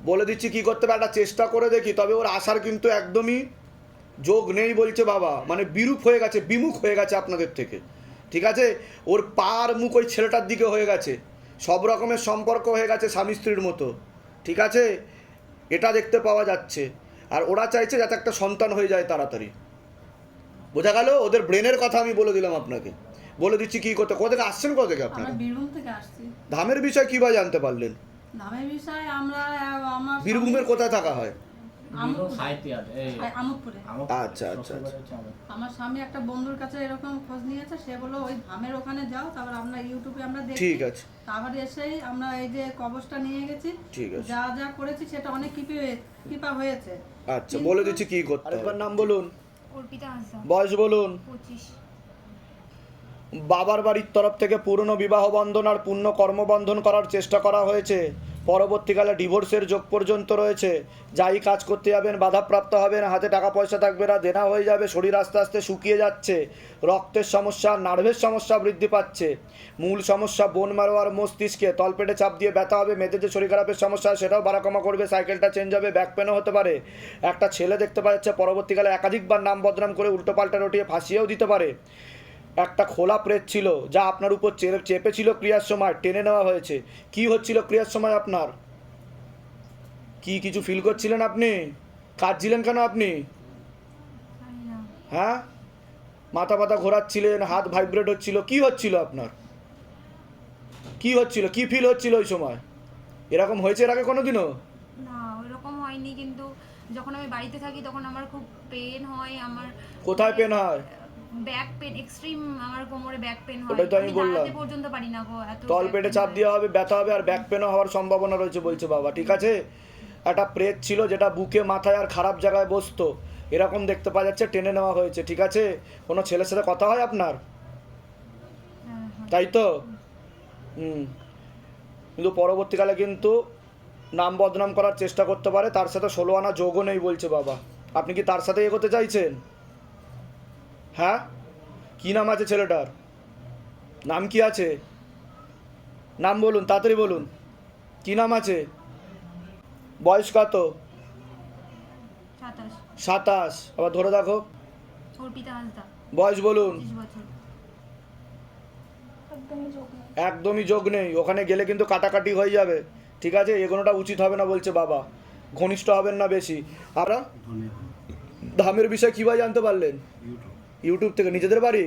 বলে দিচ্ছি কি করতে হবে, একটা চেষ্টা করে দেখি। তবে ওর আসার কিন্তু একদমই যোগ নেই বলছে বাবা, মানে বিরূপ হয়ে গেছে, বিমুখ হয়ে গেছে আপনাদের থেকে। ঠিক আছে, ওর পার মুখ ওই ছেলেটার দিকে হয়ে গেছে, সব রকমের সম্পর্ক হয়ে গেছে স্বামী স্ত্রীর মতো। ঠিক আছে, এটা দেখতে পাওয়া যাচ্ছে। আর ওরা চাইছে যাতে একটা সন্তান হয়ে যায় তাড়াতাড়ি। বোঝা গেল? ওদের ব্রেনের কথা আমি বলে দিলাম আপনাকে। বলে দিচ্ছি কি করতে। কোথা থেকে আসছেন, কোথা থেকে আপনারা? আমরা বীরভূম থেকে আসছি। ধামের বিষয় কিভাবে জানতে পারলেন? নামের বিষয় আমরা আমার বীরভূমের কোথায় থাকা হয়? আমোদপুরে। আচ্ছা আচ্ছা আচ্ছা। আমার স্বামী একটা বন্ধুর কাছে এরকম খোঁজ নিয়েছে, সে বললো ওই ধামের ওখানে যাও, তারপর আমরা ইউটিউবে আমরা দেখি। ঠিক আছে। তারপর এসেই আমরা এই যে কবজটা নিয়ে গেছি। ঠিক আছে। যা যা করেছি সেটা অনেক কৃপা হয়েছে। আচ্ছা, বলে দিচ্ছি কি করতে হবে। আরেকবার নাম বলুন, অর্পিতা হাসদা, বয়স বলুন। 25। বাবার বাড়ির তরফ থেকে পুরনো বিবাহ বন্ধন আর পূর্ণ কর্মবন্ধন করার চেষ্টা করা হয়েছে, পরবর্তীকালে ডিভোর্সের যোগ পর্যন্ত রয়েছে। যাই কাজ করতে যাবেন বাধাপ্রাপ্ত হবেন, হাতে টাকা পয়সা থাকবে না, দেনা হয়ে যাবে, শরীর আস্তে আস্তে শুকিয়ে যাচ্ছে, রক্তের সমস্যা, নার্ভের সমস্যা বৃদ্ধি পাচ্ছে। মূল সমস্যা বোন ম্যারো আর মস্তিষ্কে, তলপেটে চাপ দিয়ে ব্যথা হবে, মেয়েদের যে শরীর খারাপের সমস্যা সেটাও বাড়াকমা করবে, সাইকেলটা চেঞ্জ হবে, ব্যাক পেনও হতে পারে। একটা ছেলে দেখতে পাওয়া যাচ্ছে, পরবর্তীকালে একাধিকবার নাম বদনাম করে উল্টোপাল্টা রটিয়ে ফাঁসিয়েও দিতে পারে। একটা খোলা প্রেত ছিল যা আপনার উপর চেপেছিল ক্রিয়ার সময়, টেনে নেওয়া হয়েছে। কি হচ্ছিল ক্রিয়ার সময় আপনার? কি কিছু ফিল করছিলেন আপনি? কাঁদছিলেন কেন আপনি? জানি না। হ্যাঁ, মাথা ব্যথা ঘোরাচ্ছিলেন, হাত ভাইব্রেট হচ্ছিল, কি হচ্ছিল আপনার? কি হচ্ছিল, কি ফিল হচ্ছিল ওই সময়? এরকম হয়েছে এর আগে কোনোদিনও? না ওইরকম হয়নি, কিন্তু যখন আমি বাড়িতে থাকি তখন আমার খুব পেন হয়, আমার কোথায় পেন হয়? ব্যাক পেন এক্সট্রিম, আমার কোমরে ব্যাক পেন হয়, ওটাই তো আমি বললাম। দাঁড়াতে পর্যন্ত পারি না গো, এত তল back পেটে pain চাপ হয়। দেওয়া হবে, ব্যথা হবে, আর ব্যাক পেনও হওয়ার সম্ভাবনা রয়েছে বলছে বাবা। ঠিক আছে, একটা প্রেত ছিল যেটা বুকে, মাথায় আর খারাপ জায়গায় বসতো, এরকম দেখতে পাওয়া যাচ্ছে, টেনে নেওয়া হয়েছে। ঠিক আছে, কোনো ছেলের সাথে কথা হয় আপনার? হ্যাঁ, হ্যাঁ। তাই তো? কিন্তু পরবর্তীকালে কিন্তু নাম বদনাম করার চেষ্টা করতে পারে, তার সাথে 16 আনা যোগও নেই বলছে বাবা। আপনি কি তার সাথে এগোতে চাইছেন? হ্যাঁ, কি নাম আছে ছেলেটার? নাম কি আছে? নাম বলুন, তাড়াতাড়ি বলুন, কি নাম আছে? বয়স কত? 27। 27। আবার ধরে দেখো, অর্পিতা হাঁসদা, বয়স বলুন। 25 বছর। একদমই যোগ নেই। একদমই যোগ নেই, ওখানে গেলে কিন্তু কাটাকাটি হয়ে যাবে। ঠিক আছে, এগোনোটা উচিত হবে না বলছে বাবা, ঘনিষ্ঠ হবেন না বেশি। আপনারা ধামের বিষয় কীভাবে জানতে পারলেন? ইউটিউব থেকে। নিজেদের বাড়ি?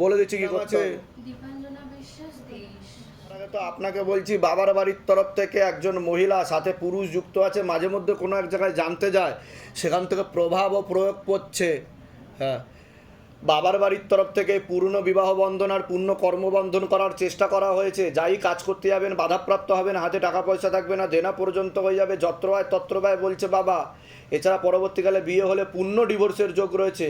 বলে দিচ্ছি কি করছে। দীপাঞ্জনা বিশ্বাস 23। আগে তো আপনাকে বলছি, বাবার বাড়ির তরফ থেকে একজন মহিলা সাথে পুরুষ যুক্ত আছে, মাঝে মধ্যে কোনো এক জায়গায় জানতে যায়, সেখান থেকে প্রভাব ও প্রয়োগ করছে। হ্যাঁ, বাবার বাড়ির তরফ থেকে পূর্ণ বিবাহ বন্ধন আর পূর্ণ কর্মবন্ধন করার চেষ্টা করা হয়েছে। যাই কাজ করতে যাবেন বাধাপ্রাপ্ত হবেন, হাতে টাকা পয়সা থাকবে না, দেনা পর্যন্ত হয়ে যাবে, যত্রবায় তত্রবায় বলছে বাবা। এছাড়া পরবর্তীকালে বিয়ে হলে পূর্ণ ডিভোর্সের যোগ রয়েছে।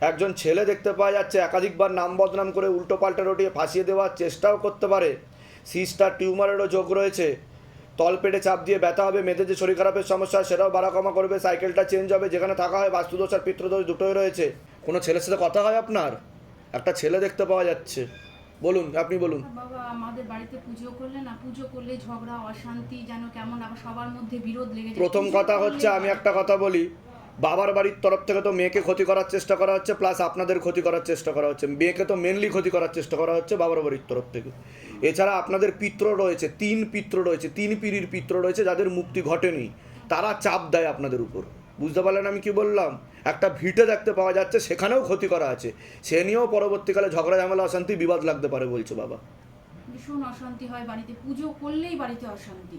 একজন ছেলে দেখতে পাওয়া যাচ্ছে একাধিকবার নাম বদনাম করে উল্টো পাল্টে রটিয়ে ফাঁসিয়ে দেওয়ার চেষ্টাও করতে পারে। সিস্টার টিউমারেরও যোগ রয়েছে। তলপেটে চাপ দিয়ে ব্যথা হবে, মেয়েদের যে শরীর খারাপের সমস্যা সেটাও বাড়া কমা করবে, সাইকেলটা চেঞ্জ হবে, যেখানে থাকা হয় বাস্তুদোষ আর পিতৃদোষ দুটোই রয়েছে। কোনো ছেলের সাথে কথা হয় আপনার? একটা ছেলে দেখতে পাওয়া যাচ্ছে। বলুন, আপনি বলুন। বাবা আমাদের বাড়িতে পুজো করলে না, পুজো করলে ঝগড়া অশান্তি যেন কেমন, আবার সবার মধ্যে বিরোধ লেগে যায়। প্রথম পুজো কথা করলে হচ্ছে, আমি একটা কথা বলি, বাবার বাড়ির তরফ থেকে তো মেয়েকে ক্ষতি করার চেষ্টা করা হচ্ছে, প্লাস আপনাদের ক্ষতি করার চেষ্টা করা হচ্ছে। মেয়েকে তো মেনলি ক্ষতি করার চেষ্টা করা হচ্ছে বাবার বাড়ির তরফ থেকে। এছাড়া আপনাদের পিত্র রয়েছে, 3 পিত্র রয়েছে, 3 পিঁড়ির পিত্র রয়েছে, যাদের মুক্তি ঘটেনি, তারা চাপ দেয় আপনাদের উপর। বুঝতে পারলেন আমি কি বললাম? একটা ভিটে দেখতে পাওয়া যাচ্ছে, সেখানেও ক্ষতি করা আছে, সে নিয়েও পরবর্তীকালে ঝগড়া ঝামেলা অশান্তি বিবাদ লাগতে পারে বলছে বাবা। ভীষণ অশান্তি হয় বাড়িতে, পুজো করলেই বাড়িতে অশান্তি।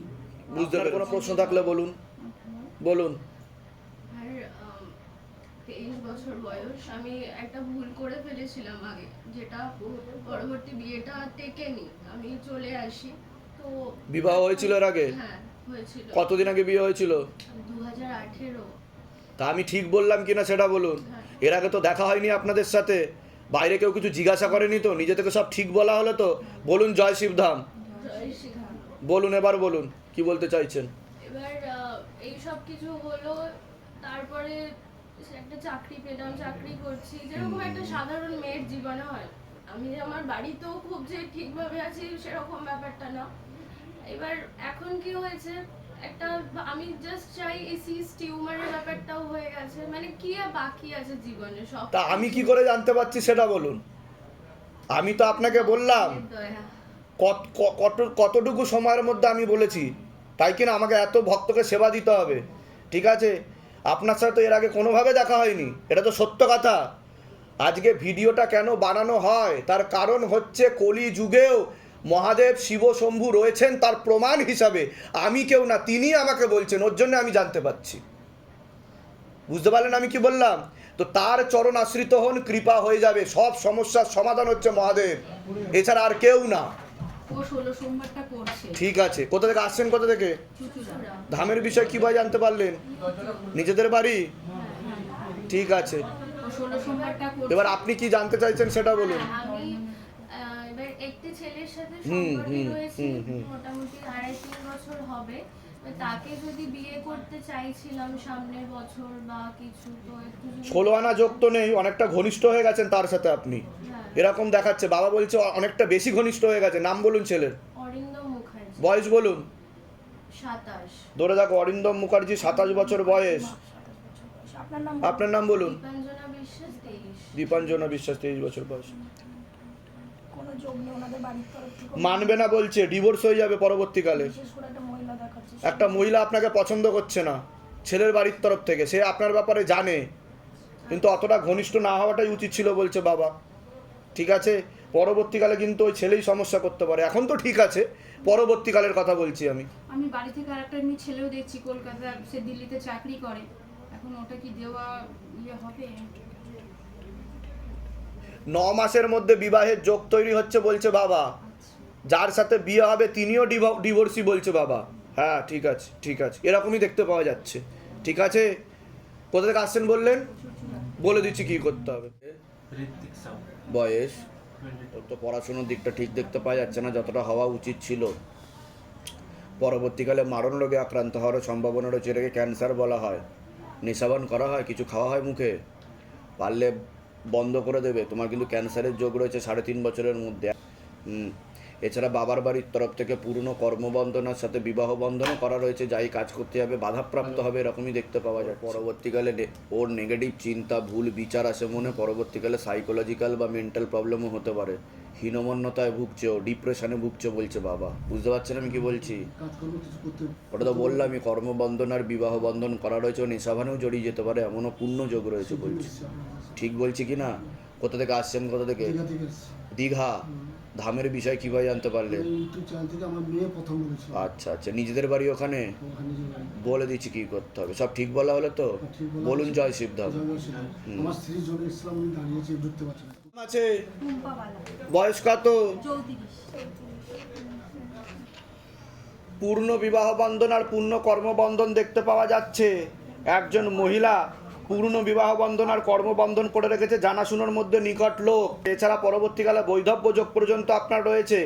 বুঝতে পারলেন? কোনো প্রশ্ন থাকলে বলুন, বলুন। আর 23 বছর বয়স। আমি একটা ভুল করে ফেলেছিলাম আগে, যেটা পরবর্তী বিয়েটা টেকেনি, আমি চলে আসি। তো বিবাহ হয়েছিল এর আগে? হ্যাঁ হয়েছিল। কতদিন আগে বিয়ে হয়েছিল? 2018। তা আমি ঠিক বললাম কিনা সেটা বলুন। এর আগে তো দেখা হয়নি আপনাদের সাথে, বাইরে কেউ কিছু জিজ্ঞাসা করেনি তো, নিজে থেকে সব ঠিক বলা হলো তো। বলুন, জয় শিবধাম। জয় শ্রীরাম। বলুন, এবার বলুন কি বলতে চাইছেন। এবার এই সব কিছু হলো, তারপরে একটা চাকরি পেলাম, চাকরি করছি, যেরকম একটা সাধারণ মেয়ের জীবনে হয়। আমি আমার বাড়িতেও খুব যে ঠিকভাবে আছি সেরকম ব্যাপারটা না। এবার এখন কি হয়েছে, একটা আমি জাস্ট চাই এই সিস্ট টিউমারের ব্যাপারটাও হয়ে গেছে, মানে কি আর বাকি আছে জীবনে সব। তা আমি কি করে জানতে পারছি সেটা বলুন। আমি তো আপনাকে বললাম কতটুকু সময়ের মধ্যে আমি বলেছি, তাই কিনা আমাকে এত ভক্তকে সেবা দিতে হবে। ঠিক আছে, আপনার সাথে তো এর আগে কোনোভাবে দেখা হয়নি, এটা তো সত্য কথা। আজকে ভিডিওটা কেন বানানো হয়, তার কারণ হচ্ছে কলি যুগেও মহাদেব শিব শম্ভু রয়েছেন, তার প্রমাণ হিসাবে আমি কেউ না, তিনি আমাকে বলছেন, ওর জন্য আমি জানতে পারছি। বুঝতে পারলেন আমি কি বললাম? তো তার চরণ আশ্রিত হন, কৃপা হয়ে যাবে, সব সমস্যার সমাধান হচ্ছে মহাদেব, এছাড়া আর কেউ না। ও 16 সোমবারটা করছে। ঠিক আছে, কোথা থেকে আসছেন, কোথা থেকে? চুচুড়া। ধামের বিষয় কিভাবে জানতে পারলেন? নিজেদের বাড়ি? ঠিক আছে, ও 16 সোমবারটা করছে। এবার আপনি কি জানতে চাইছেন সেটা বলুন। আমি এবার একটি ছেলের সাথে সম্পর্কে রয়েছি, মোটামুটি 2.5-3 বছর হবে। তাকে যদি বিয়ে করতে চাইছিলাম সামনের বছর বা কিছু, তো একটু 16 আনা যোগ তো নেই, অনেকটা ঘনিষ্ঠ হয়ে গেছেন তার সাথে আপনি, এরকম দেখাচ্ছে। বাবা বলছে অনেকটা বেশি ঘনিষ্ঠ হয়ে গেছে। নাম বলুন ছেলের। অরিন্দম মুখার্জি। বয়স বলুন। 27। ধরে দেখো, অরিন্দম মুখার্জি, 27 বছর বয়স। আপনার নাম বলুন। দীপাঞ্জনা বিশ্বাস 23। দীপাঞ্জনা বিশ্বাস, 23 বছর বয়স। কোনো যোগ নেই ওনাদের বাড়ির তরফ থেকে। মানবে না বলছে, ডিভোর্স হয়ে যাবে পরবর্তীকালে। বিশেষ করে একটা মহিলা দেখাচ্ছে। একটা মহিলা আপনাকে পছন্দ করছে না ছেলের বাড়ির তরফ থেকে, সে আপনার ব্যাপারে জানে, কিন্তু অতটা ঘনিষ্ঠ না হওয়াটাই উচিত ছিল বলছে বাবা। ঠিক আছে, পরবর্তীকালে কিন্তু ওই ছেলেই সমস্যা করতে পারে। এখন তো ঠিক আছে, পরবর্তীকালের কথা বলছি আমি। আমি বাড়ি থেকে আরেকটা এমনি ছেলেও দেখছি কলকাতা, সে দিল্লিতে চাকরি করে, এখন ওটা কি দেওয়া হবে? 9 মাসের মধ্যে বিবাহের যোগ তৈরি হচ্ছে বলছে বাবা। যার সাথে বিয়ে হবে তিনিও ডিভোর্সি বলছে বাবা। হ্যাঁ ঠিক আছে, ঠিক আছে, এরকমই দেখতে পাওয়া যাচ্ছে। ঠিক আছে, কোথা থেকে আসছেন বললেন? বলে দিচ্ছি কি করতে হবে। বয়স ওর তো পড়াশোনার দিকটা ঠিক দেখতে পাওয়া যাচ্ছে না যতটা হওয়া উচিত ছিল। পরবর্তীকালে মারণ রোগে আক্রান্ত হওয়ার সম্ভাবনা রয়েছে, এটাকে ক্যান্সার বলা হয়। নেশাবান করা হয়, কিছু খাওয়া হয় মুখে, পারলে বন্ধ করে দেবে। তোমার কিন্তু ক্যান্সারের যোগ রয়েছে 3.5 বছরের মধ্যে। এছাড়া বাবার বাড়ির তরফ থেকে পুরনো কর্মবন্ধনের সাথে বিবাহ বন্ধনও করা রয়েছে, যাই কাজ করতে হবে বাধাপ্রাপ্ত হবে, এরকমই দেখতে পাওয়া যায়। পরবর্তীকালে ওর নেগেটিভ চিন্তা, ভুল বিচার আসে মনে, পরবর্তীকালে সাইকোলজিক্যাল বা মেন্টাল প্রবলেমও হতে পারে। হীনমন্যতায় ভুগছে, ও ডিপ্রেশনে ভুগছে বলছে বাবা। বুঝতে পারছেন আমি কি বলছি? ওটা তো বললামই, কর্মবন্ধন আর বিবাহ বন্ধন করা রয়েছে, ও নেশাভানেও জড়িয়ে যেতে পারে, এমনও পূর্ণ যোগ রয়েছে বলছে। ঠিক বলছি কি না? কোথা থেকে আসছেন? কোথা থেকে? দীঘা। ধামের বিষয় কিভাবে জানতে পারলেন? আচ্ছা আচ্ছা, নিজেদের বাড়ি ওখানে? বলে দিচ্ছি কি করতে হবে, সব ঠিক বলা হলো তো? বলুন জয় শিবধাম। আছে বয়স কত? 34। পূর্ণ বিবাহ বন্ধন আর পূর্ণ কর্মবন্ধন দেখতে পাওয়া যাচ্ছে। একজন মহিলা পূর্ণ বিবাহ বন্ধন আর কর্মবন্ধন করে রেখেছে জানাশোনার মধ্যে নিকট লোক। এছাড়া পরবর্তীকালে বৈধব্য যোগ পর্যন্ত আপনার রয়েছে।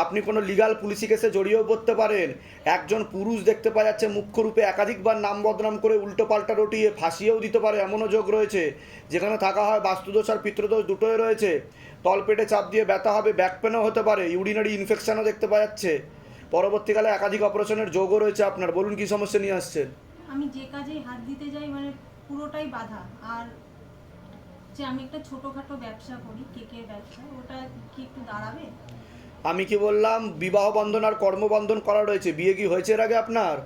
আপনি কোনো লিগাল পুলিশি কেসে জড়িয়েও পড়তে পারেন। একজন পুরুষ দেখতে পাওয়া যাচ্ছে মুখ্য রূপে একাধিকবার নাম বদনাম করে উল্টো পাল্টা রটিয়ে ফাঁসিয়েও দিতে পারে, এমনও যোগ রয়েছে। যেখানে থাকা হয় বাস্তুদোষ আর পিতৃদোষ দুটোই রয়েছে। তলপেটে চাপ দিয়ে ব্যথা হবে, ব্যাক পেনও হতে পারে, ইউরিনারি ইনফেকশনও দেখতে পাওয়া যাচ্ছে। পরবর্তীকালে একাধিক অপারেশনের যোগও রয়েছে আপনার। বলুন কি সমস্যা নিয়ে আসছেন? আমি যে কাজে হাত দিতে যাই মানে পুরোটাই বাধা। আর যে আমি একটা ছোটোখাটো ব্যবসা করি, কেকের ব্যবসা, ওটা কি একটু দাঁড়াবে? আমি কি বললাম? বিবাহ বন্ধন আর কর্মবন্ধন করা রয়েছে। বিয়ে কি হয়েছে এর আগে আপনার?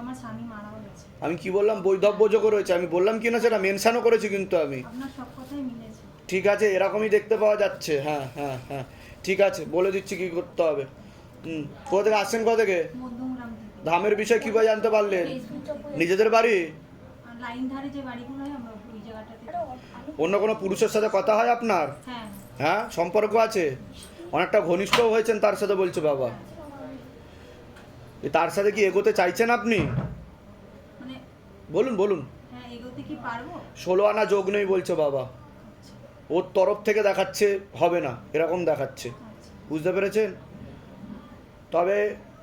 আমার স্বামী মারাও গেছে। আমি কি বললাম? বৈধব্য যোগও রয়েছে। আমি বললাম কি না সেটা মেনশনও করেছি কিন্তু আমি। আপনার সব কথাই মিলেছে। ঠিক আছে, এরকমই দেখতে পাওয়া যাচ্ছে। হ্যাঁ হ্যাঁ হ্যাঁ, ঠিক আছে, বলে দিচ্ছি কি করতে হবে। কোথা থেকে আসছেন? কোথা থেকে? মধ্যমগ্রাম থেকে। ধামের বিষয় কিভাবে জানতে পারলেন? নিজেদের বাড়ি? লাইন ধারে যে বাড়িগুলো হয় আমরা ওই জায়গাটাতে। অন্য কোনো পুরুষের সাথে কথা হয় আপনার? হ্যাঁ হ্যাঁ, সম্পর্ক আছে, অনেকটা ঘনিষ্ঠও হয়েছেন তার সাথে বলছে বাবা। তার সাথে কি এগোতে চাইছেন আপনি? মানে বলুন বলুন। হ্যাঁ, এগোতে কি পারবো? 16 আনা যোগ নেই বলছে বাবা। ওর তরফ থেকে দেখাচ্ছে হবে না, এরকম দেখাচ্ছে। বুঝতে পেরেছেন? তবে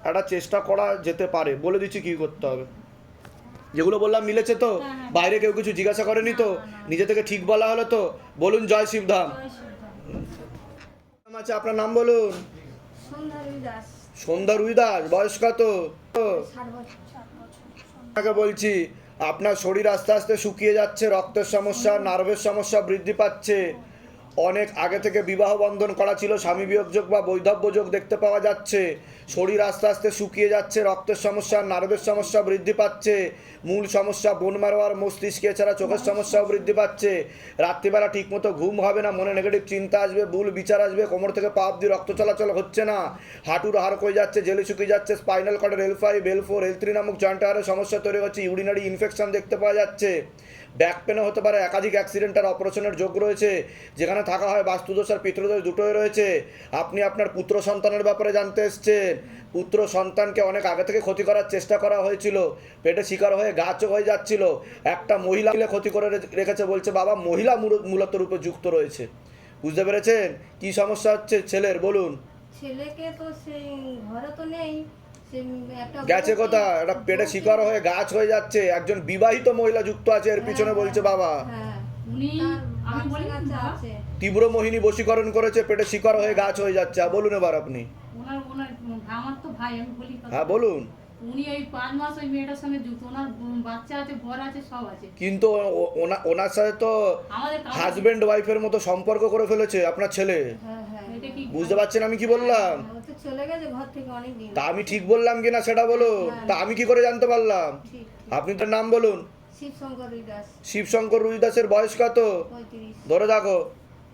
একটা চেষ্টা করা যেতে পারে। বলে দিচ্ছি কি করতে হবে। যেগুলো বললাম মিলেছে তো? বাইরে কেউ কিছু জিজ্ঞাসা করেনি তো? নিজে থেকে ঠিক বলা হলো তো? বলুন জয় শিবধাম। আচ্ছা, আপনার নাম বলুন। সন্ধ্যা রুই দাস। বয়স কত? আপনাকে বলছি, আপনার শরীর আস্তে আস্তে শুকিয়ে যাচ্ছে, রক্তের সমস্যা, নার্ভের সমস্যা বৃদ্ধি পাচ্ছে। অনেক আগে থেকে বিবাহ বন্ধন করা ছিল, স্বামী বিয়োগ যোগ বা বৈধব্য যোগ দেখতে পাওয়া যাচ্ছে। শরীর আস্তে আস্তে শুকিয়ে যাচ্ছে, রক্তের সমস্যা, নার্ভের সমস্যা বৃদ্ধি পাচ্ছে। মূল সমস্যা বোন ম্যারো আর মস্তিষ্কে, এছাড়া চোখের সমস্যাও বৃদ্ধি পাচ্ছে। রাত্রিবেলা ঠিকমতো ঘুম হবে না, মনে নেগেটিভ চিন্তা আসবে, ভুল বিচার আসবে, কোমর থেকে পা অব্দি রক্ত চলাচল হচ্ছে না, হাঁটুর হাড় কমে যাচ্ছে, জেলে শুকিয়ে যাচ্ছে, স্পাইনাল কর্ডের L5, L4, L3 নামক জয়েন্ট হাড়ের সমস্যা তৈরি হচ্ছে, ইউরিনারি ইনফেকশন দেখতে পাওয়া যাচ্ছে, ব্যাক পেনও হতে পারে, একাধিক অ্যাক্সিডেন্ট আর অপারেশনের যোগ রয়েছে। যেখানে থাকা হয় বাস্তুদোষ আর পিতৃদোষ দুটোই রয়েছে। আপনি আপনার পুত্র সন্তানের ব্যাপারে জানতে এসছেন। পুত্র সন্তানকে অনেক আগে থেকে ক্ষতি করার চেষ্টা করা হয়েছিল, পেটে শিকার হয়ে গাছও হয়ে যাচ্ছিল। একটা মহিলা ক্ষতি করে রেখেছে বলছে বাবা। মহিলা মূলত রূপে যুক্ত রয়েছে। বুঝতে পেরেছেন কি সমস্যা হচ্ছে ছেলের? বলুন। ছেলেকে তো সেই ঘরে তো নেই, গেছে কোথা? একটা পেটে শিকার হয়ে গাছ হয়ে যাচ্ছে, একজন বিবাহিত মহিলা যুক্ত আছে এর পিছনে বলছে বাবা। তীব্র মোহিনী বশীকরণ করেছে, পেটে শিকার হয়ে গাছ হয়ে যাচ্ছে। বলুন এবার আপনি। আমার তো ভাই, আমি বলি হ্যাঁ বলুন। উনি ওই 5 মাস ওই মেয়েটার সঙ্গে যুক্ত, ওনার বাচ্চা আছে, বর আছে, সব আছে। কিন্তু ওনার সাথে তো হাজবেন্ড ওয়াইফের মতো সম্পর্ক করে ফেলেছে আপনার ছেলে। এটা কি বুঝতে পারছেন আমি কি বললাম? ও তো চলে গেছে ঘর থেকে অনেক দিন। তা আমি ঠিক বললাম কিনা সেটা বলুন। তা আমি কি করে জানতে পারলাম? ঠিক আপনি তার নাম বলুন। শিবশঙ্কর দাস, শিবশঙ্কর রুইদাসের বয়স কত? 35। ধরে দেখো,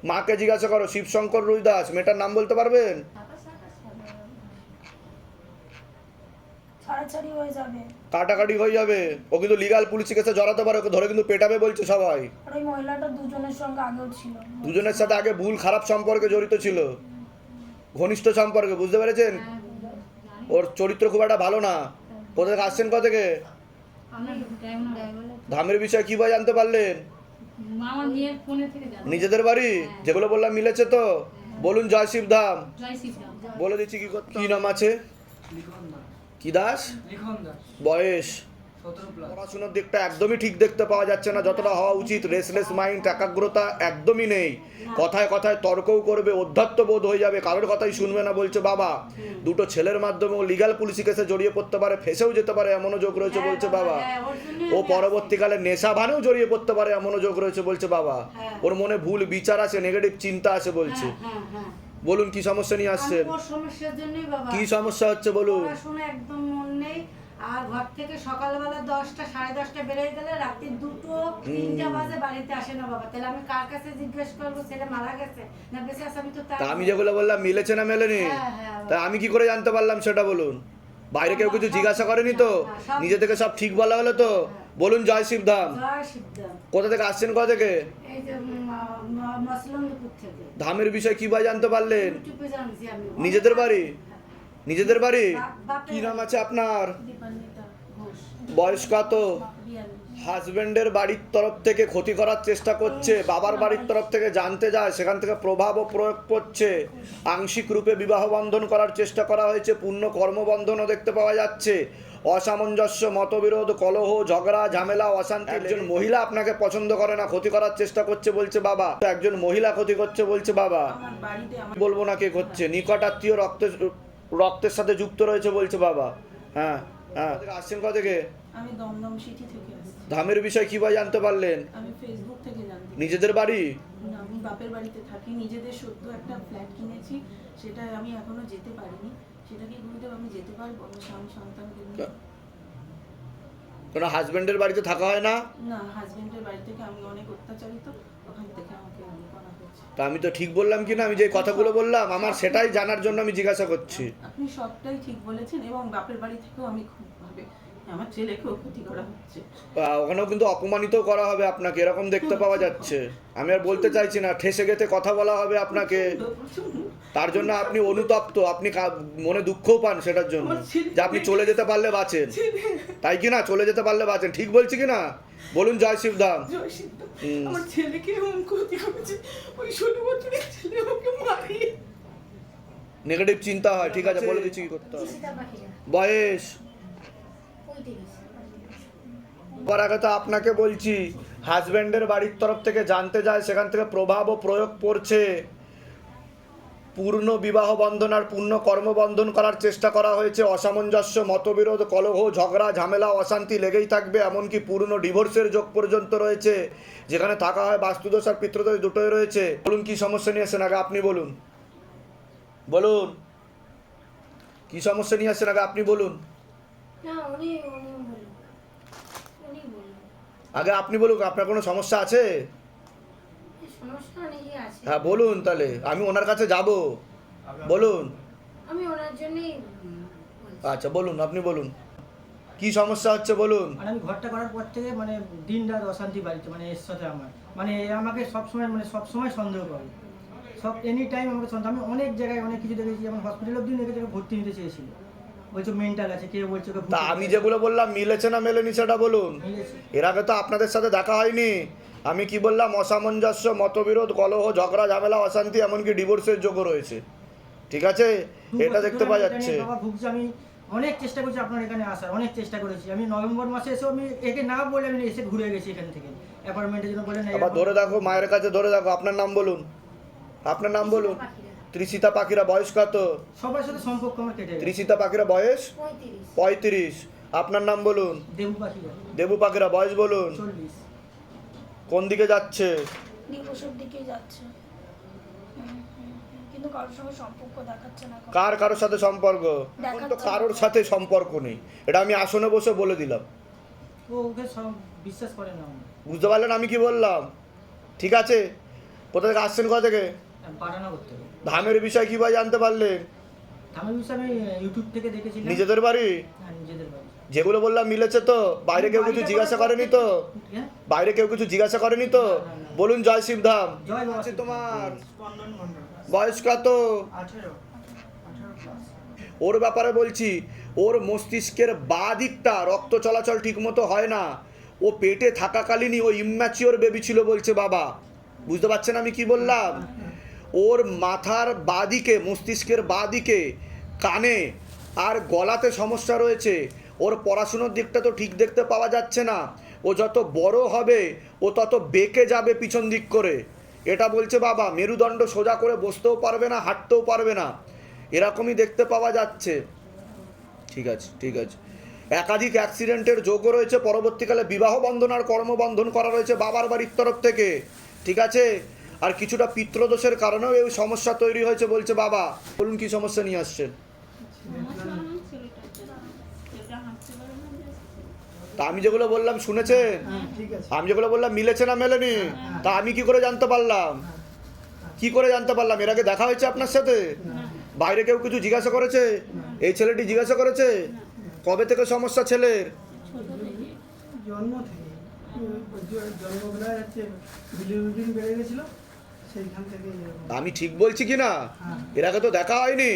মাকে জিজ্ঞাসা করো শিবশঙ্কর রুইদাস, মেয়েটার নাম বলতে পারবেন? ছাড়াছাড়ি হয়ে যাবে। কাটাকাটি হয়ে যাবে। ও কিন্তু লিগাল পুলিশ কেসে জড়াতে পারে, ওকে ধরে কিন্তু পেটাবে বলছে সবাই। আর ওই মহিলাটা দুজনের সঙ্গে আগেও ছিল। দুজনের সাথে আগে ভুল খারাপ সম্পর্কে জড়িত ছিল, ঘনিষ্ঠ সম্পর্কে, বুঝতে পেরেছেন? ওর চরিত্র খুব একটা ভালো না। কোথা থেকে আসছেন, কোথা থেকে? আমরা ডায়মন্ড ধামের বিষয়ে কি ভাই জানতে পারলেন? আমার মেয়ের ফোনে থেকে জানি। নিজেদের বাড়ি যেগুলো বললাম মিলেছে তো? বলুন জয় শিবধাম। জয় শ্রীরাম। বলে দিচ্ছি কি করতে। কি নাম আছে? কি দাস? বয়স? পড়াশোনার দিকটা একদমই ঠিক দেখতে পাওয়া যাচ্ছে না যতটা হওয়া উচিত। রেসলেস মাইন্ড, একাগ্রতা একদমই নেই। কথায় কথায় তর্কও করবে, অধ্যাত্ম বোধ হয়ে যাবে, কারোর কথাই শুনবে না বলছে বাবা। দুটো ছেলের মাধ্যমে ও লিগাল পুলিশ কেসে জড়িয়ে পড়তে পারে, ফেসেও যেতে পারে এমনও যোগ রয়েছে বলছে বাবা। ও পরবর্তীকালে নেশা ভানেও জড়িয়ে পড়তে পারে এমনও যোগ রয়েছে বলছে বাবা। ওর মনে ভুল বিচার আছে, নেগেটিভ চিন্তা আছে বলছে। বলুন কি সমস্যা নিয়ে আসছেন? ওর সমস্যার জন্যই বাবা, কি সমস্যা হচ্ছে বলুন? পড়াশোনা একদম মন নেই। আর ঘর থেকে সকালবেলা 10টা 10:30 বেরিয়ে গেলে রাত্রি 2টো 3টা বাজে বাড়িতে আসে না বাবা। তাহলে আমি কার কাছে জিজ্ঞেস করবো ছেলে মারা গেছে না বেঁচে আছে? আমি তো তা আমি যেগুলো বললাম মিলেছে না মেলেনি? তা আমি কি করে জানতে পারলাম সেটা বলুন? বাইরে কেউ কিছু জিজ্ঞাসা করেনি তো? নিজে থেকে সব ঠিক বলা হলো তো? বলুন জয় শিবধাম। জয় শিবধাম। কোথা থেকে আসছেন, কোথা থেকে? এই যে মসলন্দপুর থেকে। ধামের বিষয় কি ভাই জানতে পারলেন? ইউটিউবে জানছি আমি। নিজেদের বাড়ি? নিজেদের বাড়ি? বাপের কি নাম আছে আপনার? দীপান্বিতা ঘোষ, বয়স কত? 42। হাজবেন্ডের বাড়ির তরফ থেকে ক্ষতি করার চেষ্টা করছে, বাবার বাড়ির তরফ থেকে জানতে যায়, সেখান থেকে প্রভাব ও প্রয়োগ করছে। আংশিক রূপে বিবাহ বন্ধন করার চেষ্টা করা হয়েছে, পূর্ণ কর্মবন্ধনও দেখতে পাওয়া যাচ্ছে। অসামঞ্জস্য, মতবিরোধ, কলহ, ঝগড়া, ঝামেলা, অশান্তি। একজন মহিলা আপনাকে পছন্দ করে না, ক্ষতি করার চেষ্টা করছে বলছে বাবা। একজন মহিলা ক্ষতি করছে বলছে বাবা। আমার বাড়িতে আমার বলবো না কে করছে, নিকট আত্মীয়, রক্তের সাথে যুক্ত রয়েছে বলছে বাবা। হ্যাঁ হ্যাঁ। আসছেন কোথা থেকে? আমি দমদম সিটি থেকে আসছি। ধামের বিষয় কি ভাই জানতে পারলেন? আমি ফেসবুক থেকে জানতে। নিজেদের বাড়ি? না, আমি বাপের বাড়িতে থাকি। নিজেদের সদ্য একটা ফ্ল্যাট কিনেছি, সেটা আমি এখনো যেতে পারিনি। সেটা কি গুরুদেব আমি যেতে পারবো আমার স্বামী সন্তানকে নিয়ে? কোনো হাজবেন্ডের বাড়িতে থাকা হয় না? না, হাজবেন্ডের বাড়ি থেকে আমি অনেক অত্যাচারিত, ওখান থেকে আমাকে করা হয়েছে। তা আমি তো ঠিক বললাম কি না? আমি যে কথাগুলো বললাম আমার সেটাই জানার জন্য আমি জিজ্ঞাসা করছি। আপনি সবটাই ঠিক বলেছেন, এবং বাপের বাড়ি থেকেও আমি খুব ভাবে আমার ছেলেকেও ক্ষতি করা হচ্ছে। ওখানেও কিন্তু অপমানিত করা হবে আপনাকে, এরকম দেখতে পাওয়া যাচ্ছে। আমি আর বলতে চাইছি না, ঠেসে গেতে কথা বলা হবে আপনাকে। তার জন্য আপনি অনুতপ্ত, আপনি মনে দুঃখও পান সেটার জন্য যে আপনি চলে যেতে পারলে বাঁচেন, তাই কি না? চলে যেতে পারলে বাঁচেন, ঠিক বলছি কি না? বলুন জয় শিবধাম। জয় সিদ্ধা। আমার ছেলেকে এমন ক্ষতি করেছে, ওই 16 বছরের ছেলে ওকে মারিয়ে। নেগেটিভ চিন্তা হয়, ঠিক আছে বলে দিচ্ছি কি করতে হবে। সীতা পাখিরা বয়স? 35। এবার আগে তো আপনাকে বলছি, হাজব্যান্ডের বাড়ির তরফ থেকে জানতে যায়, সেখান থেকে প্রভাব ও প্রয়োগ পড়ছে। পূর্ণ বিবাহ বন্ধন আর পূর্ণ কর্মবন্ধন করার চেষ্টা করা হয়েছে। অসামঞ্জস্য, মতবিরোধ, কলহ, ঝগড়া, ঝামেলা, অশান্তি লেগেই থাকবে, এমনকি পূর্ণ ডিভোর্সের যোগ পর্যন্ত রয়েছে। যেখানে থাকা হয় বাস্তুদোষ আর পিতৃদোষ দুটোই রয়েছে। বলুন কি সমস্যা নিয়ে আসছেন, আগে আপনি বলুন। বলুন কি সমস্যা নিয়ে আসছেন, আগে আপনি বলুন। না, উনি বলুন, উনি বলুন। আগে আপনি বলুন, আপনার কোনো সমস্যা আছে? সমস্যা অনেকই আছে। হ্যাঁ বলুন, তাহলে আমি ওনার কাছে যাব। বলুন। আমি ওনার জন্যই আচ্ছা বলুন, আপনি বলুন কি সমস্যা হচ্ছে বলুন। মানে আমি ঘরটা করার পর থেকে মানে দিন রাত অশান্তি বাড়িতে, মানে এর সাথে আমার মানে আমাকে সবসময় সন্দেহ করে, সব এনি টাইম আমাকে সন্দেহ। আমি অনেক জায়গায় অনেক কিছু দেখেছি, যেমন হসপিটাল অব্দি দেখেছি ভর্তি নিতে চেয়েছিল, বলছে মেন্টাল আছে, কেউ বলছে ওকে ভূত তা আমি যেগুলো বললাম মিলেছে না মেলেনি সেটা বলুন। মিলেছে। এর আগে তো আপনাদের সাথে দেখা হয়নি। আমি কি বললাম? অসামঞ্জস্য, মতবিরোধ, কলহ, ঝগড়া, ঝামেলা, অশান্তি, এমনকি ডিভোর্সের যোগও রয়েছে। ঠিক আছে, এটা দেখতে পাওয়া যাচ্ছে। বাবা ভুগছে, আমি অনেক চেষ্টা করছি আপনার এখানে আসার, অনেক চেষ্টা করেছি। আমি নভেম্বর মাসে এসেও আমি একে না বলে আমি এসে ঘুরে গেছি এখান থেকে অ্যাপার্টমেন্টের জন্য, বলে না আবার ধরে দেখো, মায়ের কাছে ধরে দেখো। আপনার নাম বলুন, আপনার নাম বলুন। ত্রিশিতা পাখিরা, বয়স কত? সবার সাথে সম্পর্ক আমার কেটে গেছে। ত্রিশিতা পাখিরা বয়স 35। 35। আপনার নাম বলুন। দেবু পাখিরা। দেবু পাখিরা বয়স বলুন। 40। কোন দিকে যাচ্ছে? ডিভোর্সের দিকেই যাচ্ছে। কিন্তু কারোর সঙ্গে সম্পর্ক দেখাচ্ছে না। কার কারোর সাথে সম্পর্ক? এখন তো কারোর সাথে সম্পর্ক নেই, এটা আমি আসনে বসে বলে দিলাম। ও ওকে সব বিশ্বাস করে না। বুঝতে পারলেন আমি কি বললাম? ঠিক আছে, কোথা থেকে আসছেন, কোথা থেকে? পাঠানো করতে হবে। ধামের বিষয় কিভাবে জানতে পারলেন? ধামের বিষয়ে আমি ইউটিউব থেকে দেখেছিলাম। নিজেদের বাড়ি? হ্যাঁ, নিজেদের বাড়ি। যেগুলো বললাম মিলেছে তো? বাইরে কেউ কিছু জিজ্ঞাসা করেনি তো? হ্যাঁ? বাইরে কেউ কিছু জিজ্ঞাসা করেনি তো? বলুন জয় শিবধাম। জয় বাবা। আছে তোমার স্পন্দন মণ্ডল। বয়স কত? 18 প্লাস। ওর ব্যাপারে বলছি, ওর মস্তিষ্কের বাঁ দিকটা রক্ত চলাচল ঠিকমতো হয় না। ও পেটে থাকাকালীনই ও ইম্যাচিওর বেবি ছিল বলছে বাবা। বুঝতে পারছেন আমি কি বললাম? ওর মাথার বাঁ দিকে, মস্তিষ্কের বাঁ দিকে কানে আর গলাতে সমস্যা রয়েছে। ওর পড়াশুনোর দিকটা তো ঠিক দেখতে পাওয়া যাচ্ছে না। ও যত বড় হবে ও তত বেঁকে যাবে পিছন দিক করে, এটা বলছে বাবা। মেরুদণ্ড সোজা করে বসতেও পারবে না, হাঁটতেও পারবে না, এরকমই দেখতে পাওয়া যাচ্ছে। ঠিক আছে, ঠিক আছে। একাধিক অ্যাক্সিডেন্টের যোগও রয়েছে। পরবর্তীকালে বিবাহ বন্ধন আর কর্মবন্ধন করা রয়েছে বাবার বাড়ির তরফ থেকে, ঠিক আছে। আর কিছুটা পিতৃদোষের কারণেও এই সমস্যা তৈরি হয়েছে বলছে বাবা। বলুন কি সমস্যা নিয়ে আসছেন? তা আমি যেগুলো বললাম শুনেছেন? আমি যেগুলো বললাম মিলেছে না মেলেনি? তা আমি কি করে জানতে পারলাম? কি করে জানতে পারলাম? এর আগে দেখা হয়েছে আপনার সাথে? বাইরে কেউ কিছু জিজ্ঞাসা করেছে? এই ছেলেটি জিজ্ঞাসা করেছে? কবে থেকে সমস্যা ছেলের? জন্ম থেকে জন্মবেলায় হচ্ছে বিলিরুবিন বেড়ে গেছিল, সেইখান থেকে। আমি ঠিক বলছি কি না? এর আগে তো দেখা হয়নি।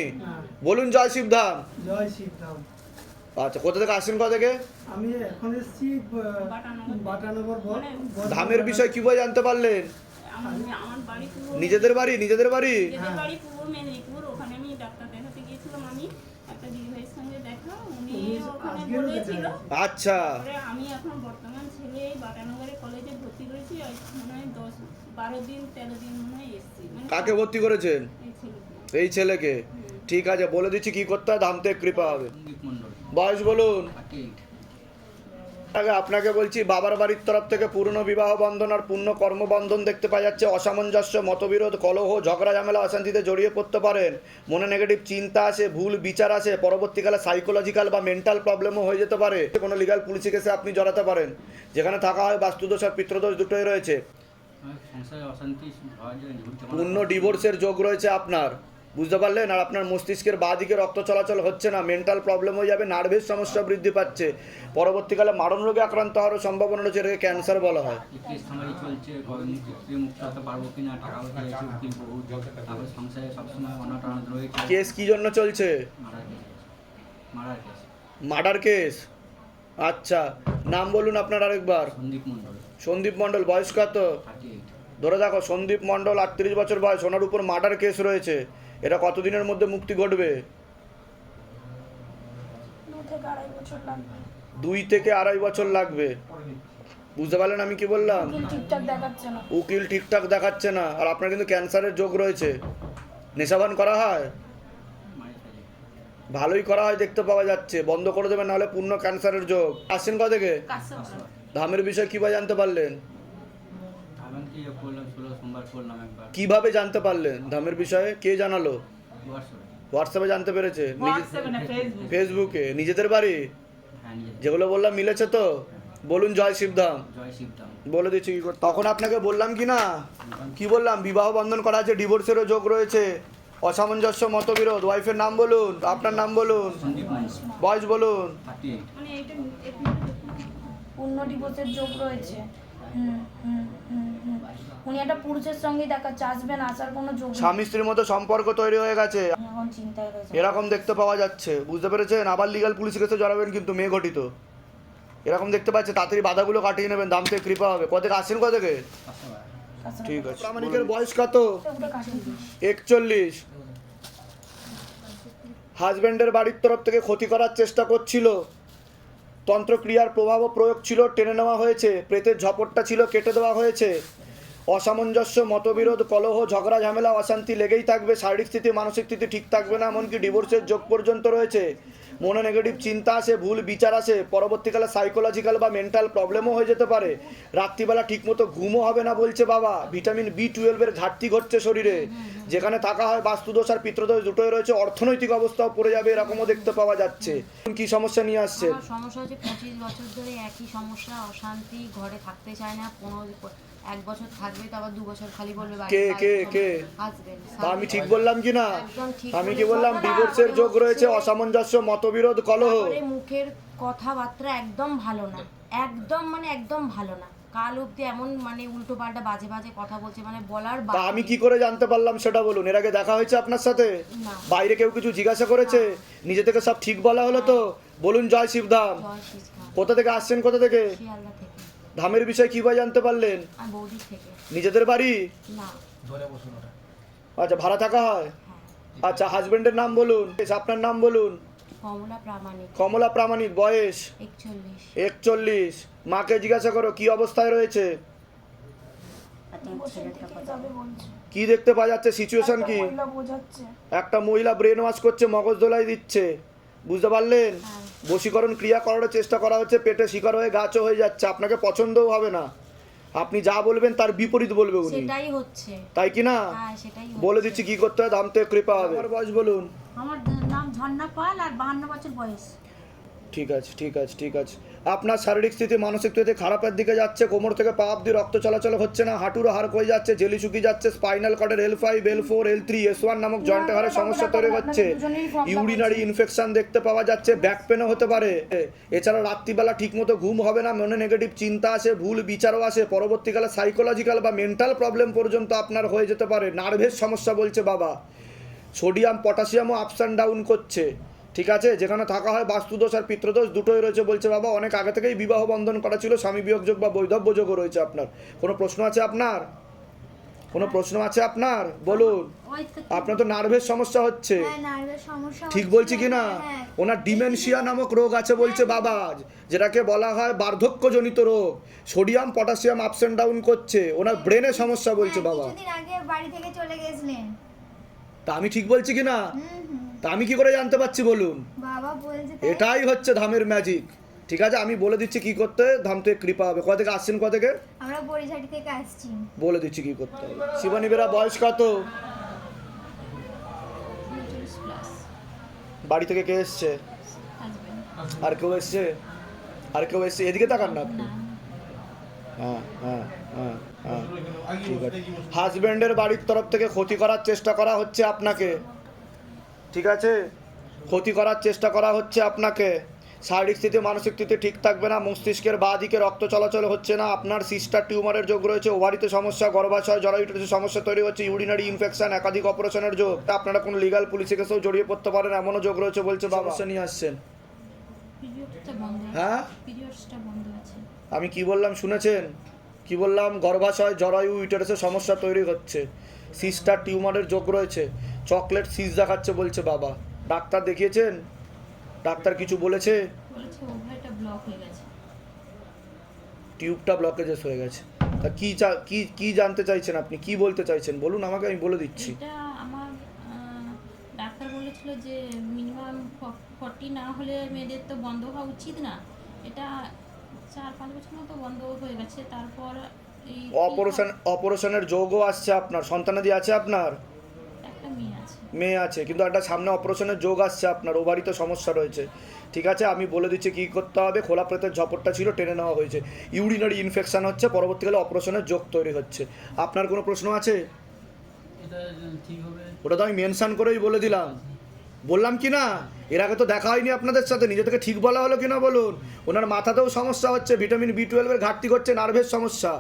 বলুন জয় শিবধাম। জয় শিবধাম। আচ্ছা, কোথা থেকে আসছেন, কোথা থেকে? আমি এখন এসেছি বাটানগর। ধামের বিষয় কিভাবে জানতে পারলেন? আমার বাড়ি নিজেদের বাড়ি? নিজেদের বাড়ি? বাড়ি পূর্ব মেদিনীপুর। ওখানে আমি ডাক্তার দেখাতে গিয়েছিলাম। আমি একটা দিদিভাইয়ের সঙ্গে দেখা, উনি ওখানে বলেছিল। আচ্ছা, আমি এখন বর্তমান ছেলে বাটানগরে কলেজে ভর্তি করেছি। মনে হয় 12 দিন 13 দিন মনে হয় এসেছি। কাকে ভর্তি করেছেন? এই ছেলেকে? ঠিক আছে, বলে দিচ্ছি কি করতে হয়, ধামতে কৃপা হবে। বয়স বলুন। আগে আপনাকে বলছি, বাবার বাড়ির তরফ থেকে পূর্ণ বিবাহ বন্ধন আর পূর্ণ কর্মবন্ধন দেখতে পাওয়া যাচ্ছে। অসামঞ্জস্য, মতবিরোধ, কলহ, ঝগড়া ঝামেলা, অশান্তিতে জড়িয়ে পড়তে পারেন। মনে নেগেটিভ চিন্তা আসে, ভুল বিচার আসে। পরবর্তীকালে সাইকোলজিক্যাল বা মেন্টাল প্রবলেমও হয়ে যেতে পারে। কোনো লিগাল পুলিশি কেসে আপনি জড়াতে পারেন। যেখানে থাকা হয় বাস্তুদোষ আর পিতৃদোষ দুটোই রয়েছে। পূর্ণ ডিভোর্সের যোগ রয়েছে আপনার, বুঝতে পারলেন? আর আপনার মস্তিষ্কের বাঁ দিকে রক্ত চলাচল হচ্ছে না, মেন্টাল প্রবলেম হয়ে যাবে, নার্ভের সমস্যা বৃদ্ধি পাচ্ছে। পরবর্তীকালে মারণ রোগে আক্রান্ত হওয়ার সম্ভাবনা রয়েছে, এটাকে ক্যান্সার বলা হয়। কেস কি জন্য চলছে? Murder case. আচ্ছা, নাম বলুন আপনার আরেকবার। সন্দীপ মণ্ডল। বয়স কত? ধরে দেখো, সন্দীপ মণ্ডল 38 বছর বয়স, ওনার উপর মার্ডার কেস রয়েছে। এটা কতদিনের মধ্যে মুক্তি ঘটবে? 2 থেকে আড়াই বছর লাগবে। বুঝতে পারলেন আমি কি বললাম? উকিল ঠিকঠাক দেখাচ্ছে না। আর আপনার কিন্তু ক্যান্সারের যোগ রয়েছে। নেশাবান করা হয়? ভালোই করা হয় দেখতে পাওয়া যাচ্ছে। বন্ধ করে দেবেন, নাহলে পূর্ণ ক্যান্সারের যোগ। আসছেন কোথা থেকে? ধামের বিষয় কিভাবে জানতে পারলেন? কিভাবে জানতে পারলেন ধামের বিষয়ে? কে জানালো? হোয়াটসঅ্যাপে জানতে পেরেছে? ফেসবুকে? নিজেদের বাড়ি? যেগুলো বললাম মিলেছে তো? বলুন জয় শিবধাম। বলে দিচ্ছি কি করতে। তখন আপনাকে বললাম কি না, কি বললাম? বিবাহ বন্ধন করা আছে, ডিভোর্সেরও যোগ রয়েছে, অসামঞ্জস্য, মতবিরোধ। ওয়াইফের নাম বলুন, আপনার নাম বলুন, বয়স বলুন। পূর্ণ ডিভোর্সের যোগ রয়েছে। উনি একটা পুরুষের সঙ্গে দেখাচ্ছে, আসবেন, আসার কোনো যোগ। স্বামী স্ত্রীর মতো সম্পর্ক তৈরি হয়ে গেছে, এখন চিন্তায় রয়েছে, এরকম দেখতে পাওয়া যাচ্ছে। বুঝতে পেরেছেন? আবার লিগাল পুলিশ কেসে জড়াবেন কিন্তু, মেয়ে ঘটিত এরকম দেখতে পাচ্ছে। তাড়াতাড়ি বাধাগুলো কাটিয়ে নেবেন, দাম থেকে কৃপা হবে। কোথা থেকে আসছেন, কোথা থেকে? ঠিক আছে। প্রামাণিকের বয়স কত? 41। হাজব্যান্ডের বাড়ির তরফ থেকে ক্ষতি করার চেষ্টা করছিল, তন্ত্রক্রিয়ার প্রভাব ও প্রয়োগ ছিল, টেনে নেওয়া হয়েছে। প্রেতের ঝপটটা ছিল, কেটে দেওয়া হয়েছে। অসামঞ্জস্য, মতবিরোধ, কলহ, ঝগড়া ঝামেলা, অশান্তি লেগেই থাকবে। শারীরিক স্থিতি, মানসিক স্থিতি ঠিক থাকবে না, এমনকি ডিভোর্সের যোগ পর্যন্ত রয়েছে। মনে নেগেটিভ চিন্তা আসে, ভুল বিচার আসে, পরবর্তীকালে সাইকোলজিক্যাল বা মেন্টাল প্রবলেমও হয়ে যেতে পারে। রাত্রিবেলা ঠিকমতো ঘুমও হবে না বলছে বাবা। ভিটামিন B12 এর ঘাটতি ঘটছে শরীরে। যেখানে থাকা হয় বাস্তুদোষ আর পিতৃদোষ দুটোই রয়েছে, অর্থনৈতিক অবস্থাও পড়ে যাবে এরকমও দেখতে পাওয়া যাচ্ছে। কি সমস্যা নিয়ে আসছে? আমার সমস্যা হচ্ছে 25 বছর ধরে একই সমস্যা, অশান্তি, ঘরে থাকতে চায় না। 1 বছর থাকবে তো আবার 2 বছর খালি বলবে কে হাজবেন্ড। আমি ঠিক বললাম কি না? একদম ঠিক আমি কি বললাম? ডিভোর্সের যোগ রয়েছে, অসামঞ্জস্য, মতবিরোধ, কলহ। তারপরে মুখের কথাবার্তা একদম ভালো না, একদম মানে একদম ভালো না। কাল অবধি এমন মানে উল্টো পাল্টা বাজে বাজে কথা বলছে, মানে বলার তা আমি কি করে জানতে পারলাম সেটা বলুন। এর আগে দেখা হয়েছে আপনার সাথে? না। বাইরে কেউ কিছু জিজ্ঞাসা করেছে? নিজে থেকে সব ঠিক বলা হলো তো? বলুন জয় শিবধাম। জয় শ্রীকৃষ্ণ। কোথা থেকে আসছেন? কোথা থেকে? শিয়ালদা থেকে। ধামের বিষয়ে কিভাবে জানতে পারলেন? আর বৌদির থেকে। নিজেদের বাড়ি? না। আচ্ছা, ভাড়া থাকা হয়? আচ্ছা, হাজবেন্ডের নাম বলুন, আপনার নাম বলুন। কমলা প্রামাণিক। কমলা প্রামাণিক, বয়স 41। মাকে জিজ্ঞাসা করো কি অবস্থায় রয়েছে, কি দেখতে পাওয়া যাচ্ছে, সিচুয়েশন কি? একটা মহিলা ব্রেন ওয়াশ করছে, মগজ দোলাই দিচ্ছে, বুঝতে পারলেন? বশীকরণ ক্রিয়া করার চেষ্টা করা হচ্ছে, পেটে শিকার হয়ে গাছও হয়ে যাচ্ছে। আপনাকে পছন্দও হবে না, আপনি যা বলবেন তার বিপরীত বলবে উনি। সেটাই হচ্ছে, তাই কি না? হ্যাঁ সেটাই বলে দিচ্ছি কি করতে হয়, দামতে কৃপা হবে। আমার বয়স বলুন। আমার নাম ঝর্ণা পাল আর 52 বছর বয়স। ঠিক আছে, ঠিক আছে, ঠিক আছে। আপনার শারীরিক স্থিতি মানসিক স্থিতি খারাপের দিকে যাচ্ছে। কোমর থেকে পা অব্দি রক্ত চলাচল হচ্ছে না, হাঁটুর হাড় কমে যাচ্ছে, জেলি শুকিয়ে যাচ্ছে, spinal কর্ডের L5, L4, L3, S1 নামক জয়েন্টের হাড়ের সমস্যা তৈরি হচ্ছে, ইউরিনারি ইনফেকশন দেখতে পাওয়া যাচ্ছে, ব্যাক পেনও হতে পারে। এছাড়া রাত্রিবেলা ঠিকমতো ঘুম হবে না, মনে নেগেটিভ চিন্তা আসে, ভুল বিচারও আসে, পরবর্তীকালে সাইকোলজিক্যাল বা মেন্টাল প্রবলেম পর্যন্ত আপনার হয়ে যেতে পারে। নার্ভের সমস্যা বলছে বাবা। সোডিয়াম পটাশিয়ামও আপস অ্যান্ড ডাউন করছে, ঠিক আছে? যেখানে থাকা হয় বাস্তুদোষ আর পিতৃদোষ দুটোই রয়েছে বলছে বাবা। অনেক আগে থেকেই বিবাহ বন্ধন করা ছিল, স্বামী বিয়োগ যোগ বা বৈধব্য যোগও রয়েছে আপনার। কোনো প্রশ্ন আছে আপনার? কোনো প্রশ্ন আছে আপনার? বলুন। আপনার তো নার্ভের সমস্যা হচ্ছে, ঠিক বলছি কি না? ওনার ডিমেনশিয়া নামক রোগ আছে বলছে বাবা, যেটাকে বলা হয় বার্ধক্যজনিত রোগ। Sodium potassium ups and down করছে, ওনার ব্রেনে সমস্যা বলছে বাবা। আগে বাড়ি থেকে চলে গেছিলেন, তা আমি ঠিক বলছি কি না? তা আমি কি করে জানতে পারছি বলুন? বাবা বলছে এটাই হচ্ছে ধামের ম্যাজিক, ঠিক আছে? আমি বলে দিচ্ছি কি করতে, ধাম থেকে কৃপা হবে। কোথা থেকে আসছেন? কোথা থেকে? আমরা বরিশাল থেকে আসছি। বলে দিচ্ছি কি করতে হবে। শিবানী বেরা বয়স কত? বাড়ি থেকে কে এসছে? আর কেউ এসছে? আর কেউ এসছে? এদিকে তাকান না আপনি। হ্যাঁ হ্যাঁ হ্যাঁ হ্যাঁ, ঠিক আছে। হাজব্যান্ডের বাড়ির তরফ থেকে ক্ষতি করার চেষ্টা করা হচ্ছে আপনাকে, ঠিক আছে? ক্ষতি করার চেষ্টা করা হচ্ছে আপনাকে। শারীরিক স্থিতি মানসিক স্থিতি ঠিক থাকবে না, মস্তিষ্কের বাঁ দিকে রক্ত চলাচল হচ্ছে না, আপনার সিস্টার টিউমারের যোগ রয়েছে, ওভারিতে সমস্যা, গর্ভাশয় জরায়ুতে সমস্যা তৈরি হচ্ছে, ইউরিনারি ইনফেকশন, একাধিক অপারেশনের যোগ, আপনারা কোনো লিগাল পুলিশে কেসেও জড়িয়ে পড়তে পারেন, এমনও যোগ রয়েছে বলছে বাবা। নিয়ে আসছেন? হ্যাঁ, আমি কি বললাম শুনেছেন? কি বললাম? গর্ভাশয় জরায়ু ইউটেরাসের সমস্যা তৈরি হচ্ছে, সিস্টার টিউমারের যোগ রয়েছে, চকলেট সিজ দেখাচ্ছে বলছে বাবা। ডাক্তার দেখিয়েছেন? ডাক্তার কিছু বলেছে? টিউবটা ব্লকেজেস হয়ে গেছে। তা কি জানতে চাইছেন আপনি? কি বলতে চাইছেন বলুন আমাকে, আমি বলে দিচ্ছি। এটা আমার ডাক্তার বলেছিল যে মিনিমাম 40 না হলে মেয়েদের তো বন্ধ হওয়া উচিত না। এটা 4-5 বছর মতো বন্ধ হয়ে গেছে। তারপর এই অপারেশনের যোগও আসছে আপনার। সন্তানাদি আছে আপনার? একটা মেয়ে আছে। মেয়ে আছে, কিন্তু একটা সামনে অপারেশনের যোগ আসছে আপনার, ওভারিতে সমস্যা রয়েছে, ঠিক আছে? আমি বলে দিচ্ছি কি করতে হবে। খোলা প্রেতের ঝপটটা ছিল, টেনে নেওয়া হয়েছে, ইউরিনারি ইনফেকশন হচ্ছে, পরবর্তীকালে অপারেশনের যোগ তৈরি হচ্ছে। আপনার কোনো প্রশ্ন আছে? ওটা তো আমি মেনশন করেই বলে দিলাম, বললাম কি না? এর আগে তো দেখা হয়নি আপনাদের সাথে, নিজে থেকে ঠিক বলা হলো কিনা বলুন? ওনার মাথাতেও সমস্যা হচ্ছে, ভিটামিন B12 এর ঘাটতি ঘটছে, নার্ভের সমস্যা,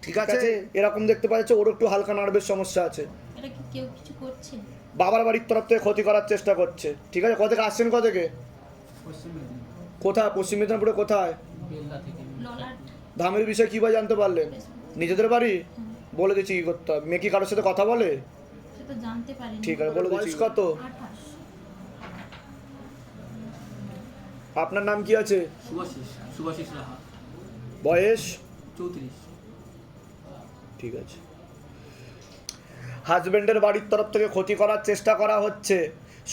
ঠিক আছে? এরকম দেখতে পাচ্ছে ওর একটু হালকা নার্ভের সমস্যা আছে। এটা কি কেউ কিছু করছে? বাবার বাড়ির তরফ থেকে ক্ষতি করার চেষ্টা করছে, ঠিক আছে? কোথা থেকে আসছেন? কোথা থেকে? কোথায়? পশ্চিম মেদিনীপুরে কোথায়? ধামের বিষয়ে কিভাবে জানতে পারলেন? নিজেদের বাড়ি? বলে দিচ্ছি কি করতে হবে। মেয়ে কি কারোর সাথে কথা বলে? সেটা জানতে পারিনি। ঠিক আছে, বলে দিচ্ছি। কত? আপনার নাম কি আছে? শুভাশিস রাহা। বয়স? 34। ঠিক আছে। হাজবেন্ডের বাড়ির তরফ থেকে ক্ষতি করার চেষ্টা করা হচ্ছে,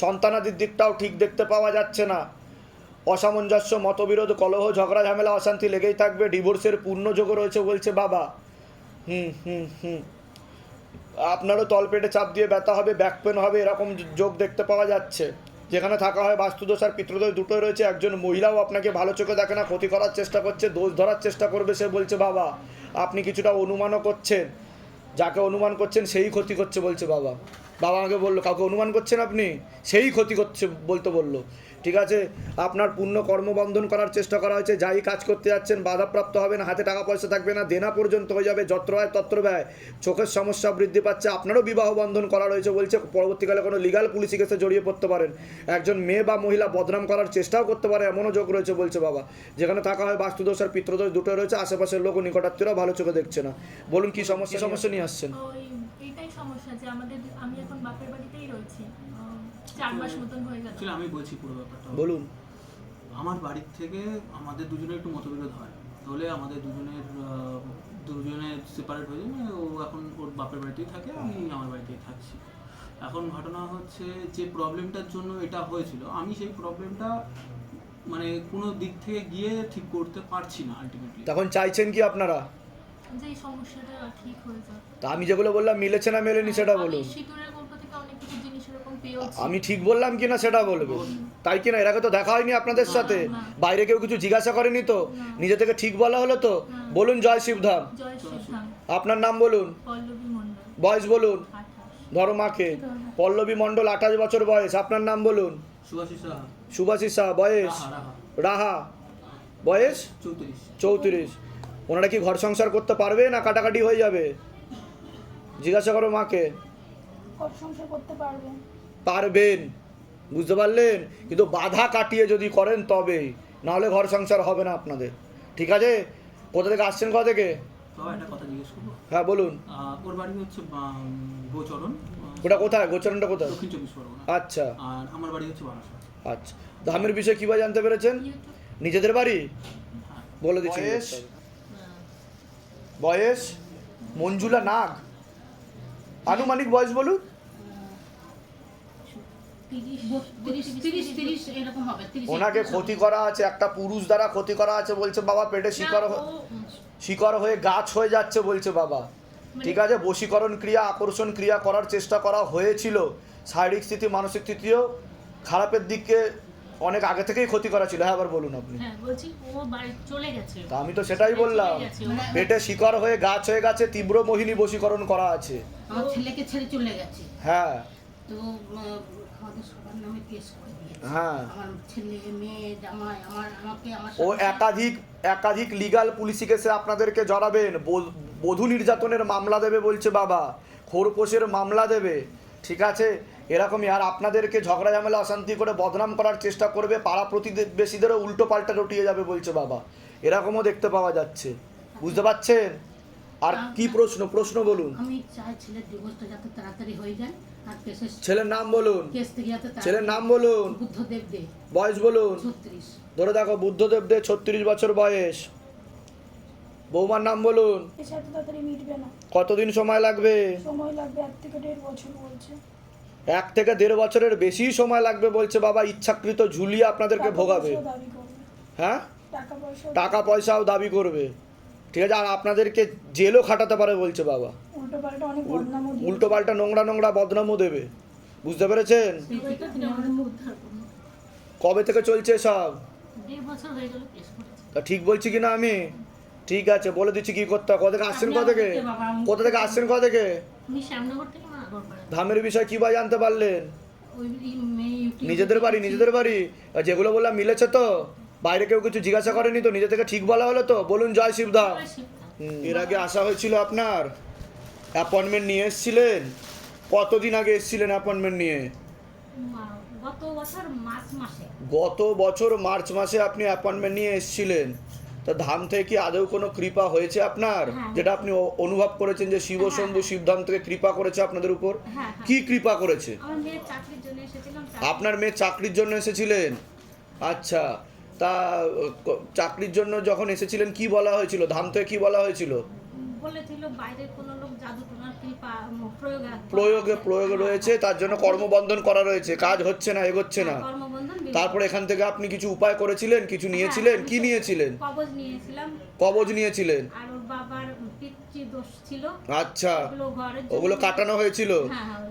সন্তানাদির দিকটাও ঠিক দেখতে পাওয়া যাচ্ছে না, অসামঞ্জস্য, মতবিরোধ, কলহ, ঝগড়া, ঝামেলা, অশান্তি লেগেই থাকবে, ডিভোর্সের পূর্ণ যোগ রয়েছে বলছে বাবা। আপনারও তলপেটে চাপ দিয়ে ব্যথা হবে, ব্যাক পেন হবে, এরকম যোগ দেখতে পাওয়া যাচ্ছে। যেখানে থাকা হয় বাস্তুদোষ আর পিতৃদোষ দুটোই রয়েছে। একজন মহিলাও আপনাকে ভালো চোখে দেখে না, ক্ষতি করার চেষ্টা করছে, দোষ ধরার চেষ্টা করবে সে বলছে বাবা। আপনি কিছুটা অনুমানও করছেন, যাকে অনুমান করছেন সেই ক্ষতি করছে বলছে বাবা। বাবা আমাকে বললো কাউকে অনুমান করছেন আপনি, সেই ক্ষতি করছে বলতে বললো। ঠিক আছে, আপনার পূর্ণ কর্মবন্ধন করার চেষ্টা করা হয়েছে, যাই কাজ করতে যাচ্ছেন বাধাপ্রাপ্ত হবেন, হাতে টাকা পয়সা থাকবে না, দেনা পর্যন্ত হয়ে যাবে, যত্র হয় তত্র ব্যয়, চোখের সমস্যা বৃদ্ধি পাচ্ছে। আপনারও বিবাহ বন্ধন করা রয়েছে বলছে, পরবর্তীকালে কোনো লিগাল পুলিশি কেসে জড়িয়ে পড়তে পারেন, একজন মেয়ে বা মহিলা বদনাম করার চেষ্টাও করতে পারে, এমনও যোগ রয়েছে বলছে বাবা। যেখানে থাকা হয় বাস্তুদোষ আর পিতৃদোষ দুটোই রয়েছে, আশেপাশের লোক নিকটাত্মীয়রাও ভালো চোখে দেখছে না। বলুন কি সমস্যা নিয়ে আসছেন? এইটাই সমস্যা যে আমি এখন বাপের বাড়িতেই রয়েছি, 4 মাস মতন হয়ে গেল। আমি বলছি পুরো ব্যাপারটা। বলুন। আমার বাড়ির থেকে আমাদের দুজনের একটু মতবিরোধ হয়, তাহলে আমাদের দুজনের সেপারেট হয়ে যায়। ও এখন ওর বাপের বাড়িতেই থাকে, আমি আমার বাড়িতেই থাকছি। এখন ঘটনা হচ্ছে যে প্রবলেমটার জন্য এটা হয়েছিল, আমি সেই প্রবলেমটা মানে কোনো দিক থেকে গিয়ে ঠিক করতে পারছি না আলটিমেটলি। তখন চাইছেন কি আপনারা যে এই সমস্যাটা ঠিক হয়ে যায়? তা আমি যেগুলো বললাম মিলেছে না মেলেনি সেটা বলুন। শীতলের গল্প থেকে অনেক কিছু জিনিস এরকম পেয়েছি। আমি ঠিক বললাম কিনা সেটা বলবে, তাই কিনা? এর আগে তো দেখা হয়নি আপনাদের সাথে, বাইরে কেউ কিছু জিজ্ঞাসা করেনি তো, নিজে থেকে ঠিক বলা হলো তো। বলুন জয় শিবধাম। আপনার নাম বলুন, বয়স বলুন, ধরো মাকে। পল্লবী মণ্ডল, 28 বছর বয়স। আপনার নাম বলুন। সুভাষিস সাহা, বয়স? রাহা, বয়স 34। ওনারা কি ঘর সংসার করতে পারবে না কাটাকাটি হয়ে যাবে? জিজ্ঞাসা করো মাকে। ঘর সংসার করতে পারবে? পারবেন, বুঝতে পারলেন? কিন্তু বাধা কাটিয়ে যদি করেন তবেই, নাহলে ঘর সংসার হবে না আপনাদের। ঠিক আছে? কোথা থেকে আসছেন, কোথা থেকে? একটা কথা জিজ্ঞেস করবো? হ্যাঁ বলুন। ওর বাড়ি হচ্ছে গোচরণ। ওটা কোথায়? গোচরণটা কোথায়? দক্ষিণ 24 পরগনা। আচ্ছা। আর আমার বাড়ি হচ্ছে বারাসাত। আচ্ছা, ধামের বিষয়ে কিভাবে জানতে পেরেছেন? নিজেদের বাড়ি বলে দিচ্ছি। বয়স? মঞ্জুলা নাগ, আনুমানিক বয়স বলুন। 30 এরকম হবে। ওনাকে ক্ষতি করা আছে, একটা পুরুষ দ্বারা ক্ষতি করা আছে বলছে বাবা। পেটে শিকড় হয়ে গাছ হয়ে যাচ্ছে বলছে বাবা। ঠিক আছে, বশীকরণ ক্রিয়া, আকর্ষণ ক্রিয়া করার চেষ্টা করা হয়েছিল, শারীরিক স্থিতি মানসিক স্থিতিও খারাপের দিকে অনেক আগে থেকেই ক্ষতি করা ছিল। হ্যাঁ আবার বলুন আপনি। হ্যাঁ বলছি, ও বাড়ি চলে গেছে। তা আমি তো সেটাই বললাম, পেটে শিকড় হয়ে গাছ হয়ে গেছে, তীব্র মোহিনী বশীকরণ করা আছে। আমার ছেলেকে ছেড়ে চলে গেছে। হ্যাঁ, তো আমাদের সবার নামে কেস করে দিয়েছে। হ্যাঁ, আমার ছেলে, মেয়ে, জামাই, আমাকে ও একাধিক লিগাল পুলিশি কেসে আপনাদেরকে জড়াবেন। বধূ নির্যাতনের মামলা দেবে বলছে বাবা, খোরপোশের মামলা দেবে। ঠিক আছে, এরকমই। আর আপনাদেরকে ঝগড়া ঝামেলা অশান্তি করে বদনাম করার চেষ্টা করবে, পাড়া প্রতিবেশীদেরও উল্টো পাল্টা রটিয়ে যাবে বলছে বাবা। এরকমও দেখতে পাওয়া যাচ্ছে, বুঝতে পারছেন? আর কি প্রশ্ন বলুন। আমি চাই ছেলের ডিভোর্সটা যাতে তাড়াতাড়ি হয়ে যায়। আর কেসের ছেলের নাম বলুন। কেস থেকে যাতে ছেলের নাম বলুন। বুদ্ধদেব দে, বয়স বলুন। 36। ধরে দেখো, বুদ্ধদেব দে, 36 বছর বয়স। বৌমার নাম বলুন। এসে এত তাড়াতাড়ি মিটবে না, কতদিন সময় লাগবে? সময় লাগবে 1 থেকে 1.5 বছর বলছে। 1 থেকে 1.5 বছরের বেশি সময় লাগবে বলছে বাবা। ইচ্ছাকৃত ঝুলিয়ে আপনাদেরকে ভোগাবে। হ্যাঁ, টাকা পয়সাও দাবি করবে। ঠিক আছে, আর আপনাদেরকে জেলও খাটাতে পারে বলছে বাবা। উল্টো পাল্টা নোংরা বদনামও দেবে, বুঝতে পেরেছেন? কবে থেকে চলছে সব? 1.5 বছর হয়ে গেল কেস করেছে। তা ঠিক বলছি কিনা আমি? ঠিক আছে, বলে দিচ্ছি কি করতে হয়। কোথা থেকে আসছেন, কোথা থেকে আসছেন, কোথা থেকে? আমি শ্যামনগর থেকে নাগরপাড়া। ধামের বিষয় কিভাবে জানতে পারলেন? নিজেদের বাড়ি। যেগুলো বললাম মিলেছে তো? বাইরে কেউ কিছু জিজ্ঞাসা করেনি তো? নিজে থেকে ঠিক বলা হলো তো? বলুন জয় শিবধাম। এর আগে আসা হয়েছিল আপনার? অ্যাপয়েন্টমেন্ট নিয়ে এসেছিলেন? কতদিন আগে এসেছিলেন অ্যাপয়েন্টমেন্ট নিয়ে? গত বছর মার্চ মাসে আপনি অ্যাপয়েন্টমেন্ট নিয়ে এসেছিলেন। তা ধাম থেকে কি আদৌ কোনো কৃপা হয়েছে আপনার, যেটা আপনি অনুভব করেছেন যে শিব শম্ভু শিবধাম থেকে কৃপা করেছে আপনাদের উপর? কি কৃপা করেছে? আপনার মেয়ে চাকরির জন্য এসেছিলেন? আচ্ছা, তা চাকরির জন্য যখন এসেছিলেন কি বলা হয়েছিল? ধাম থেকে কি বলা হয়েছিল? বলেছিল বাইরের কোনো লোক জাদু টোনার প্রয়োগে রয়েছে, তার জন্য কর্মবন্ধন করা রয়েছে, কাজ হচ্ছে না, এগোচ্ছে না। তারপরে এখান থেকে আপনি কিছু উপায় করেছিলেন, কিছু নিয়েছিলেন, কি নিয়েছিলেন? কবজ নিয়েছিলাম, কবজ নিয়েছিলেন। আর ওর বাবার পিতৃ দোষ ছিল, আচ্ছা, ঘরের ওগুলো কাটানো হয়েছিল।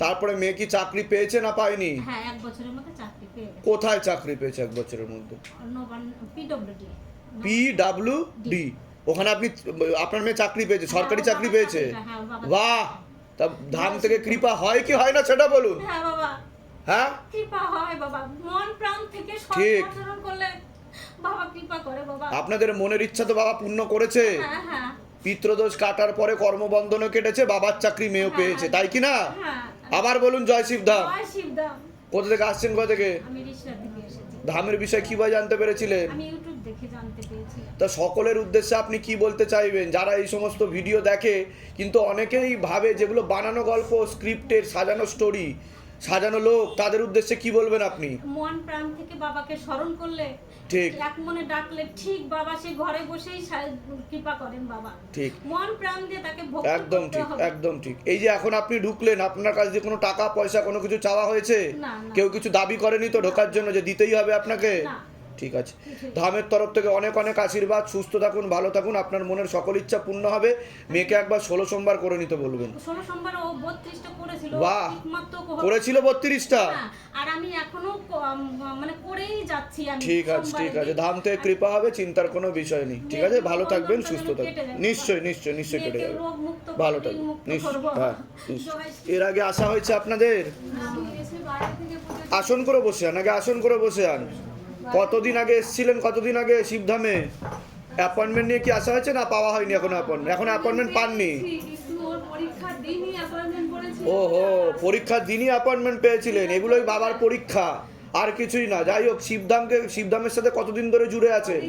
তারপরে মেয়ে কি চাকরি পেয়েছে না পায়নি? হ্যাঁ, 1 বছরের মধ্যে চাকরি পেয়ে গেছে। কোথায় চাকরি পেয়েছে 1 বছরের মধ্যে? পিডব্লিউডি। ওখানে আপনি, আপনার মেয়ে চাকরি পেয়েছে, সরকারি চাকরি পেয়েছে? বাহ! তা ধাম থেকে কৃপা হয় কি হয় না সেটা বলুন। হ্যাঁ বাবা, হ্যাঁ, কৃপা হয় বাবা, মন প্রাণ থেকে ঠিক। সৎ করলে বাবা কৃপা করে বাবা। আপনাদের মনের ইচ্ছা তো বাবা পূর্ণ করেছে। হ্যাঁ হ্যাঁ, পিতৃদোষ কাটার পরে কর্মবন্ধনও কেটেছে, বাবার চাকরি মেয়েও পেয়েছে, তাই কি না? হ্যাঁ। আবার বলুন জয় শিবধাম। জয় শিবধাম। কোথা থেকে আসছেন, কোথা থেকে? আমি রিশরা থেকে এসেছি। ধামের বিষয়ে কিভাবে জানতে পেরেছিলেন? আমি ইউটিউব দেখে জানতে পেরেছি। তা সকলের উদ্দেশ্যে আপনি কি বলতে চাইবেন যারা এই সমস্ত ভিডিও দেখে, কিন্তু অনেকেই ভাবে যেগুলো বানানো গল্প, স্ক্রিপ্টের সাজানো স্টোরি, সাজানো লোক, তাদের উদ্দেশ্যে কি বলবেন আপনি? মন প্রাণ থেকে বাবাকে স্মরণ করলে, ঠিক, এক মনে ডাকলে ঠিক বাবা সে ঘরে বসেই কৃপা করেন বাবা। ঠিক, মন প্রাণ দিয়ে তাকে ভক্তি একদম করতে ঠিক, হবে। একদম ঠিক। এই যে এখন আপনি ঢুকলেন, আপনার কাছে যে কোনো টাকা পয়সা কোনো কিছু চাওয়া হয়েছে? না, না। কেউ কিছু দাবি করেনি তো ঢোকার জন্য যে দিতেই হবে আপনাকে? না। ঠিক আছে, ধামের তরফ থেকে অনেক অনেক আশীর্বাদ, সুস্থ থাকুন, ভালো থাকুন, আপনার মনের সকল ইচ্ছা পূর্ণ হবে। মেয়েকে একবার 16 সোমবার করে নিতে বলবেন। 16 সোমবার ও 32টা করেছিল। বাহ, ঠিকমতো করেছিল 32টা? হ্যাঁ, আর আমি এখনো মানে করেই যাচ্ছি আমি। ঠিক আছে, ঠিক আছে, ধাম থেকে কৃপা হবে, চিন্তার কোনো বিষয় নেই। ঠিক আছে, ভালো থাকবেন, সুস্থ থাকবেন। নিশ্চয়ই নিশ্চয়ই নিশ্চয়ই কেটে যাবে, ভালো থাকবেন, নিশ্চয়ই। হ্যাঁ, এর আগে আসা হয়েছে আপনাদের? আসন করে বসে আন, আগে আসন করে বসে আন। কতদিন আগে এসেছিলেন, কতদিন আগে শিবধামে? অ্যাপয়েন্টমেন্ট নিয়ে কি আসা হয়েছে না পাওয়া হয়নি এখনো? এখন অ্যাপয়েন্টমেন্ট পাননি? ওহো, পরীক্ষার দিনই অ্যাপয়েন্টমেন্ট পেয়েছিলেন। এগুলোই বাবার পরীক্ষা, আর কিছুই না। যাই হোক, শিবধামের সাথে কতদিন ধরে জুড়ে আছেন?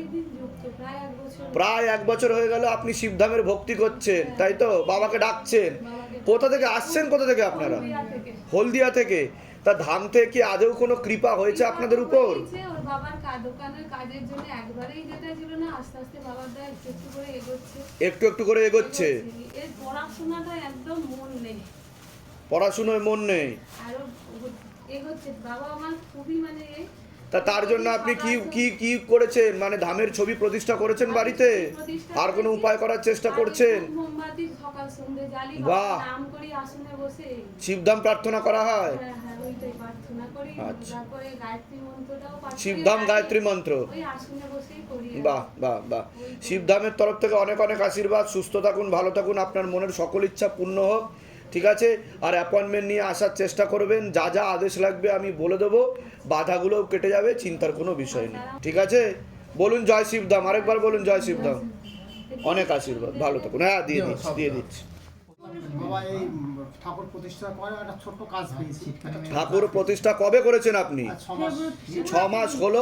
প্রায় 1 বছর হয়ে গেল আপনি শিবধামের ভক্তি করছেন, তাই তো? বাবাকে ডাকছেন। কোথা থেকে আসছেন, কোথা থেকে আপনারা? হলদিয়া থেকে। তা ধাম থেকে কি আদৌ কোনো কৃপা হয়েছে আপনাদের উপর? ওর বাবার দোকানের কাজের জন্য একবারেই যেটা ছিল না, আস্তে আস্তে বাবার দা একটু একটু করে এগোচ্ছে, একটু একটু করে এগোচ্ছে। এর পড়াশোনাটা একদম মন নেই, পড়াশোনায় মন নেই, আরো এগোচ্ছে। বাবা আমার খুবই মানে তা তার জন্য আপনি কি কি কি করেছেন? মানে ধামের ছবি প্রতিষ্ঠা করেছেন বাড়িতে? আর কোনো উপায় করার চেষ্টা করছেন? মোমবাতি সকাল সন্ধ্যে জ্বালি, বাহ, নাম করি আসনে বসে শিবধাম প্রার্থনা করা হয়? হ্যাঁ হ্যাঁ, ওইটাই প্রার্থনা করি। তারপরে গায়ত্রী মন্ত্রটাও পাঠ করি, শিবধাম গায়ত্রী মন্ত্র। ওই আসনে বসেই করি। বাহ বাহ বাহ, শিবধামের তরফ থেকে অনেক অনেক আশীর্বাদ, সুস্থ থাকুন, ভালো থাকুন, আপনার মনের সকল ইচ্ছা পূর্ণ হোক। ঠিক আছে, আর অ্যাপয়েন্টমেন্ট নিয়ে আসার চেষ্টা করবেন। যা যা আদেশ লাগবে আমি বলে দেবো, বাধাগুলোও কেটে যাবে, চিন্তার কোনো বিষয় নেই। ঠিক আছে, বলুন জয় শিবধাম, আরেকবার বলুন জয় শিবধাম। অনেক আশীর্বাদ, ভালো থাকুন। হ্যাঁ, দিয়ে দিচ্ছি, দিয়ে দিচ্ছি। বাবা এই ঠাকুর প্রতিষ্ঠা করে একটা ছোট্ট কাজ পেয়েছি। ঠাকুর প্রতিষ্ঠা কবে করেছেন আপনি? 6 মাস হলো,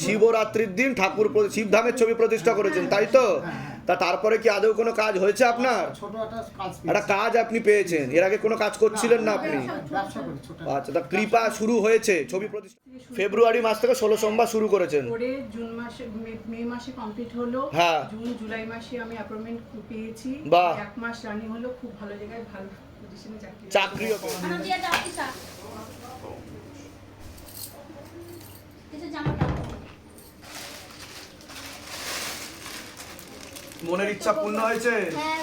শিবরাত্রির দিন ঠাকুর শিবধামের ছবি প্রতিষ্ঠা করেছেন, তাই তো? তা তারপরে কি আদৌ কোনো কাজ হয়েছে আপনার? ছোট একটা কাজ, একটা কাজ আপনি পেয়েছেন। এর আগে কোনো কাজ করছিলেন না আপনি? ব্যবসা করি ছোট। আচ্ছা, তা কৃপা শুরু হয়েছে, ছবি প্রতিষ্ঠা ফেব্রুয়ারি মাস থেকে 16 সোমবার শুরু করেছেন। পরে জুন মাসে, মে মাসে কমপ্লিট হলো। হ্যাঁ, জুন জুলাই মাসে আমি অ্যাপয়েন্টমেন্ট পেয়েছি। বাহ, 1 মাস রানিং হলো, খুব ভালো জায়গায় ভালো পজিশনে চাকরিও পেয়েছেন। মনের ইচ্ছা পূর্ণ হয়েছে?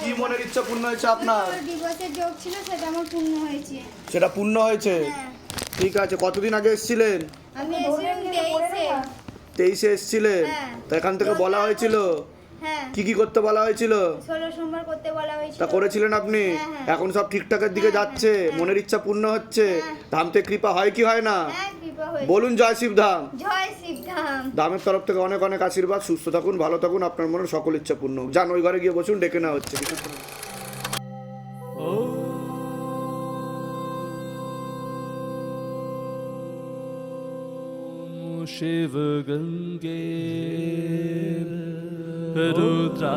কি মনের ইচ্ছা পূর্ণ হয়েছে আপনার? ডিভোর্সের যোগ ছিল, সেটা আমার পূর্ণ হয়েছে। সেটা পূর্ণ হয়েছে? ঠিক আছে, কতদিন আগে এসেছিলেন? আমি এসেছিলাম 23-এ এসেছিলেন। তা এখান থেকে বলা হয়েছিল কি কি করতে বলা হয়েছিল? 16 সোমবার করতে বলা হয়েছিল। তা করেছিলেন আপনি? এখন সব ঠিকঠাকের দিকে যাচ্ছে, মনের ইচ্ছা পূর্ণ হচ্ছে। ধাম থেকে কৃপা হয় কি হয় না? বলুন জয় শিবধাম। জয় শিবধাম। ধামের তরফ থেকে অনেক অনেক আশীর্বাদ, সুস্থ থাকুন, ভালো থাকুন, আপনার মনের সকল ইচ্ছা পূর্ণ হোক। যান, ওই ঘরে গিয়ে বসুন, ডেকে নেওয়া হচ্ছে। शिव गंगे रुद्रा